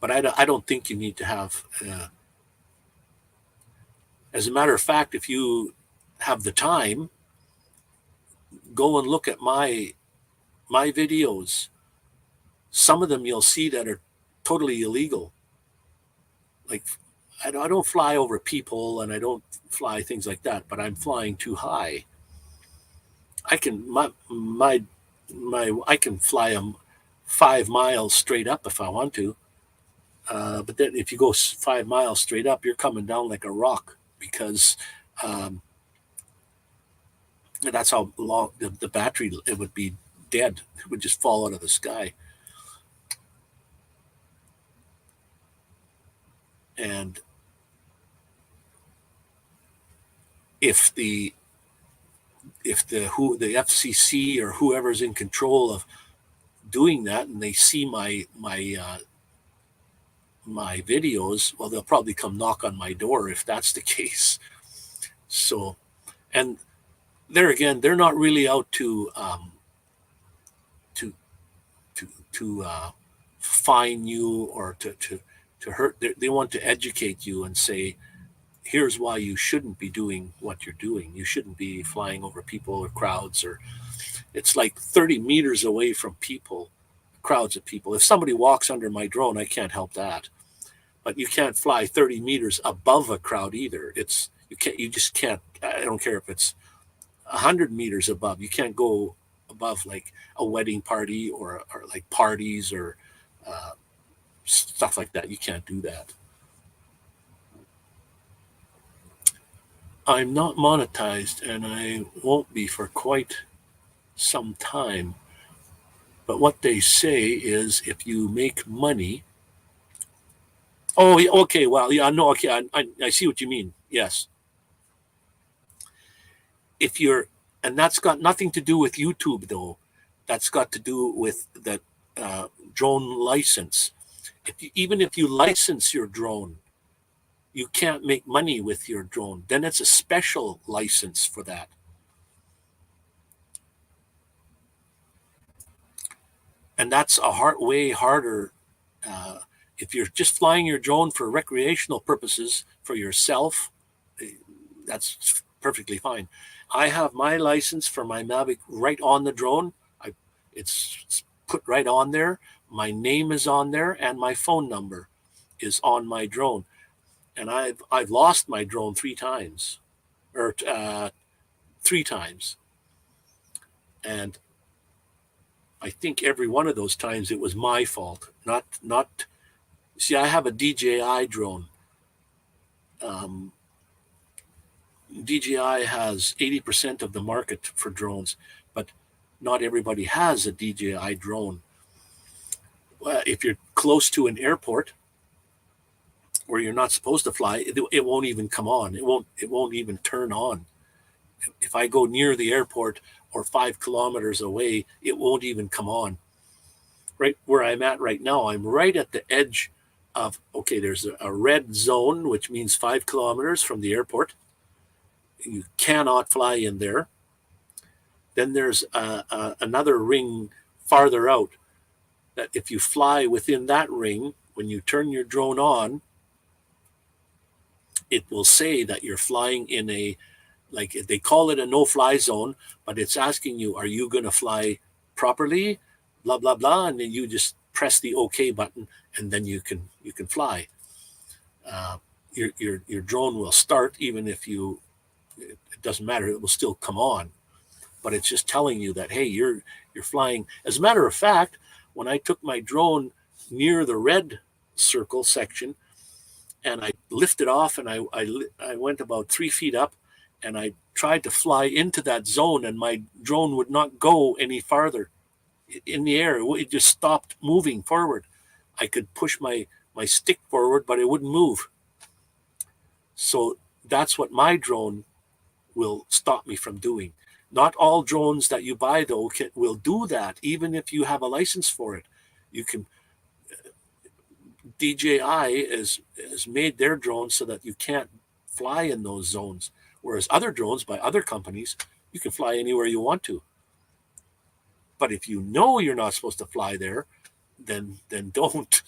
But I don't think you need to have. As a matter of fact, if you have the time, go and look at my videos. Some of them you'll see that are totally illegal. Like, I don't fly over people and I don't fly things like that, but I'm flying too high. I can I can fly them 5 miles straight up if I want to. But then if you go 5 miles straight up, you're coming down like a rock, because that's how long the battery, it would be dead. It would just fall out of the sky. And if the FCC or whoever's in control of doing that, and they see my videos, well, they'll probably come knock on my door if that's the case. So, and there again, they're not really out to fine you or to hurt. They want to educate you and say, here's why you shouldn't be doing what you're doing. You shouldn't be flying over people or crowds, or it's like 30 meters away from people, crowds of people. If somebody walks under my drone, I can't help that. But you can't fly 30 meters above a crowd either. You just can't. I don't care if it's 100 meters above. You can't go above like a wedding party or like parties or stuff like that. You can't do that. I'm not monetized, and I won't be for quite some time. But what they say is if you make money. Oh, yeah, okay. Well, yeah, no, okay. I see what you mean. Yes. If you're, and that's got nothing to do with YouTube, though. That's got to do with the drone license. Even if you license your drone, you can't make money with your drone. Then it's a special license for that. And that's way harder. If you're just flying your drone for recreational purposes for yourself, that's perfectly fine. I have my license for my Mavic right on the drone. It's put right on there. My name is on there, and my phone number is on my drone. And I've lost my drone 3 times, or 3 times, and I think every one of those times it was my fault. Not. See, I have a DJI drone. Um, DJI has 80% of the market for drones, but not everybody has a DJI drone. If you're close to an airport where you're not supposed to fly, it won't even come on. It won't even turn on. If I go near the airport or 5 kilometers away, it won't even come on. Right where I'm at right now, I'm right at the edge of, okay, there's a red zone, which means 5 kilometers from the airport. You cannot fly in there. Then there's another ring farther out that if you fly within that ring, when you turn your drone on, it will say that you're flying in a, like they call it a no-fly zone, but it's asking you, are you going to fly properly? Blah blah blah, and then you just press the OK button, and then you can fly. Your drone will start even if you. It doesn't matter. It will still come on, but it's just telling you that, hey, you're flying. As a matter of fact, when I took my drone near the red circle section, and I lifted off, and I went about 3 feet up, and I tried to fly into that zone, and my drone would not go any farther in the air. It just stopped moving forward. I could push my stick forward, but it wouldn't move. So that's what my drone will stop me from doing. Not all drones that you buy, though, will do that, even if you have a license for it. You can. DJI has made their drones so that you can't fly in those zones, whereas other drones by other companies, you can fly anywhere you want to. But if you know you're not supposed to fly there, then don't.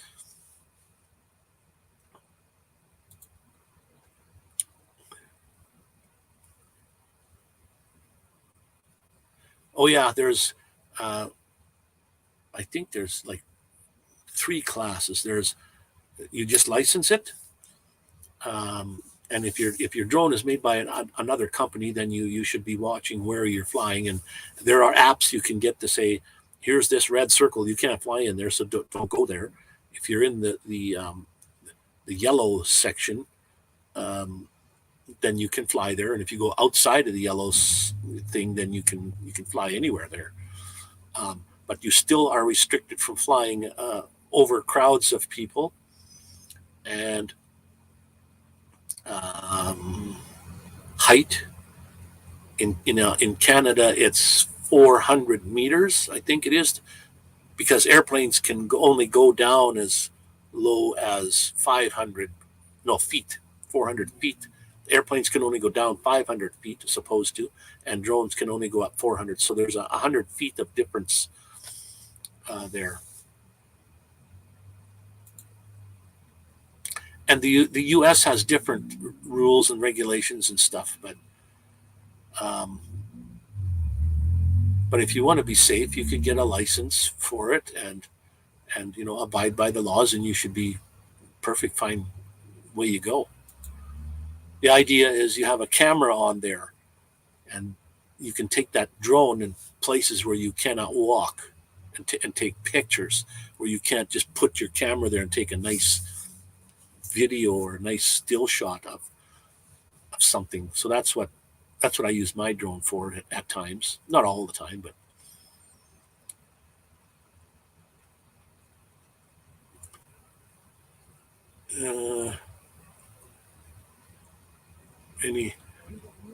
Oh yeah, there's I think there's like 3 classes. There's, you just license it, and if your drone is made by another company, then you should be watching where you're flying. And there are apps you can get to say, here's this red circle, you can't fly in there, so don't go there. If you're in the yellow section, then you can fly there, and if you go outside of the yellow thing, then you can fly anywhere there. But you still are restricted from flying over crowds of people. And height in Canada, it's 400 meters, I think it is, because airplanes can only go down as low as 500 feet, 400 feet. Airplanes can only go down 500 feet as opposed to, and drones can only go up 400. So there's 100 feet of difference there. And the U.S. has different rules and regulations and stuff, um, but if you want to be safe, you could get a license for it and abide by the laws, and you should be perfect fine way you go. The idea is you have a camera on there, and you can take that drone in places where you cannot walk and take pictures, where you can't just put your camera there and take a nice video or a nice still shot of something. So that's what I use my drone for at times. Not all the time, but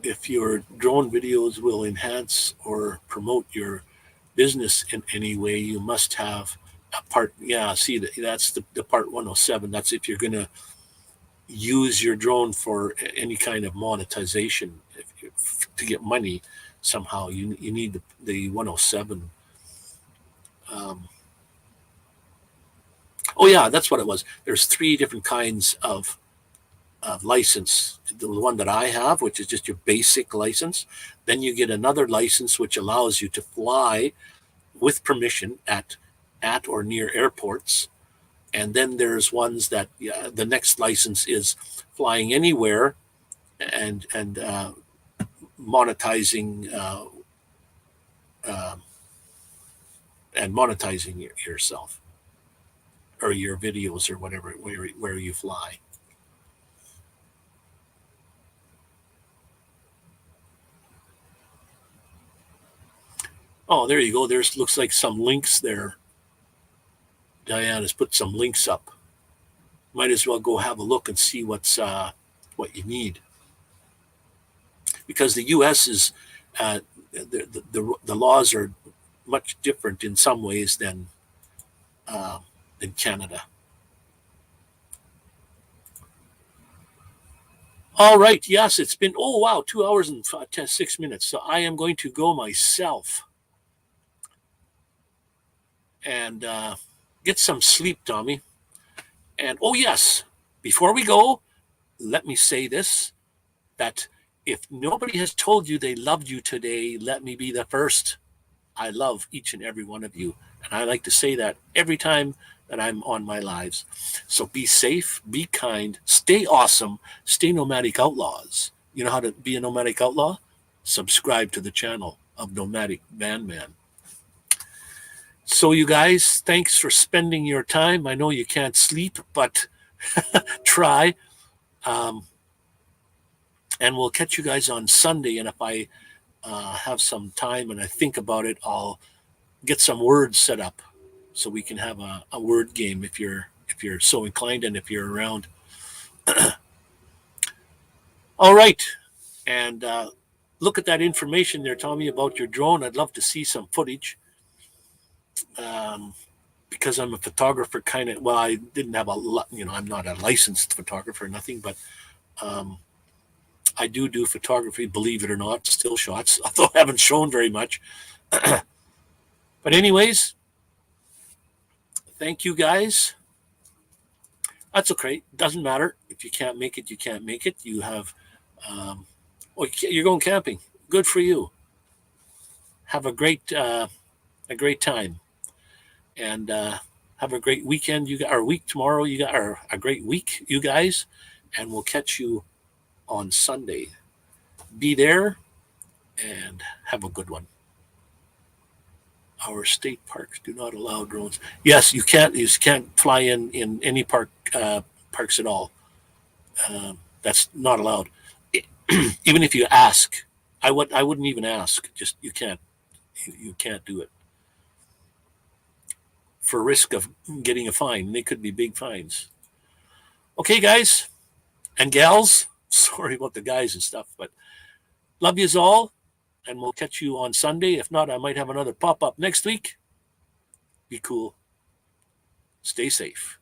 if your drone videos will enhance or promote your business in any way, you must have a part. Yeah, see, that's the part 107. That's if you're going to use your drone for any kind of monetization. To get money somehow, you need the 107. Oh yeah, that's what it was. There's 3 different kinds of license. The one that I have, which is just your basic license. Then you get another license which allows you to fly with permission at or near airports. And then there's ones that the next license is flying anywhere and monetizing yourself or your videos or whatever where you fly. Oh, there you go. There's looks like some links there. Diane has put some links up. Might as well go have a look and see what you need. Because the U.S. is the laws are much different in some ways than Canada. All right. Yes, it's been 2 hours and 6 minutes. So I am going to go myself and get some sleep, Tommy. And yes, before we go, let me say this, that if nobody has told you they loved you today, let me be the first. I love each and every one of you. And I like to say that every time that I'm on my lives. So be safe, be kind, stay awesome, stay nomadic outlaws. You know how to be a nomadic outlaw? Subscribe to the channel of Nomadic Vanman. So you guys, thanks for spending your time. I know you can't sleep, but try. And we'll catch you guys on Sunday. And if I have some time and I think about it, I'll get some words set up so we can have a word game if you're so inclined and if you're around. All right. And look at that information there, Tommy, about your drone. I'd love to see some footage. Because I'm a photographer, I didn't have a lot, I'm not a licensed photographer or nothing, but I do photography, believe it or not, still shots, although I haven't shown very much. But anyways, thank you guys. That's okay. Doesn't matter. If you can't make it, you can't make it. You have, you're going camping. Good for you. Have a great time. And have a great weekend. Week tomorrow. You got a great week, you guys, and we'll catch you on Sunday. Be there and have a good one. Our state parks do not allow drones. Yes, you can't fly in any parks at all. That's not allowed. Even if you ask, I wouldn't even ask. Just you can't do it. For risk of getting a fine. They could be big fines. Okay, guys and gals. Sorry about the guys and stuff, but love yous all, and we'll catch you on Sunday. If not, I might have another pop-up next week. Be cool. Stay safe.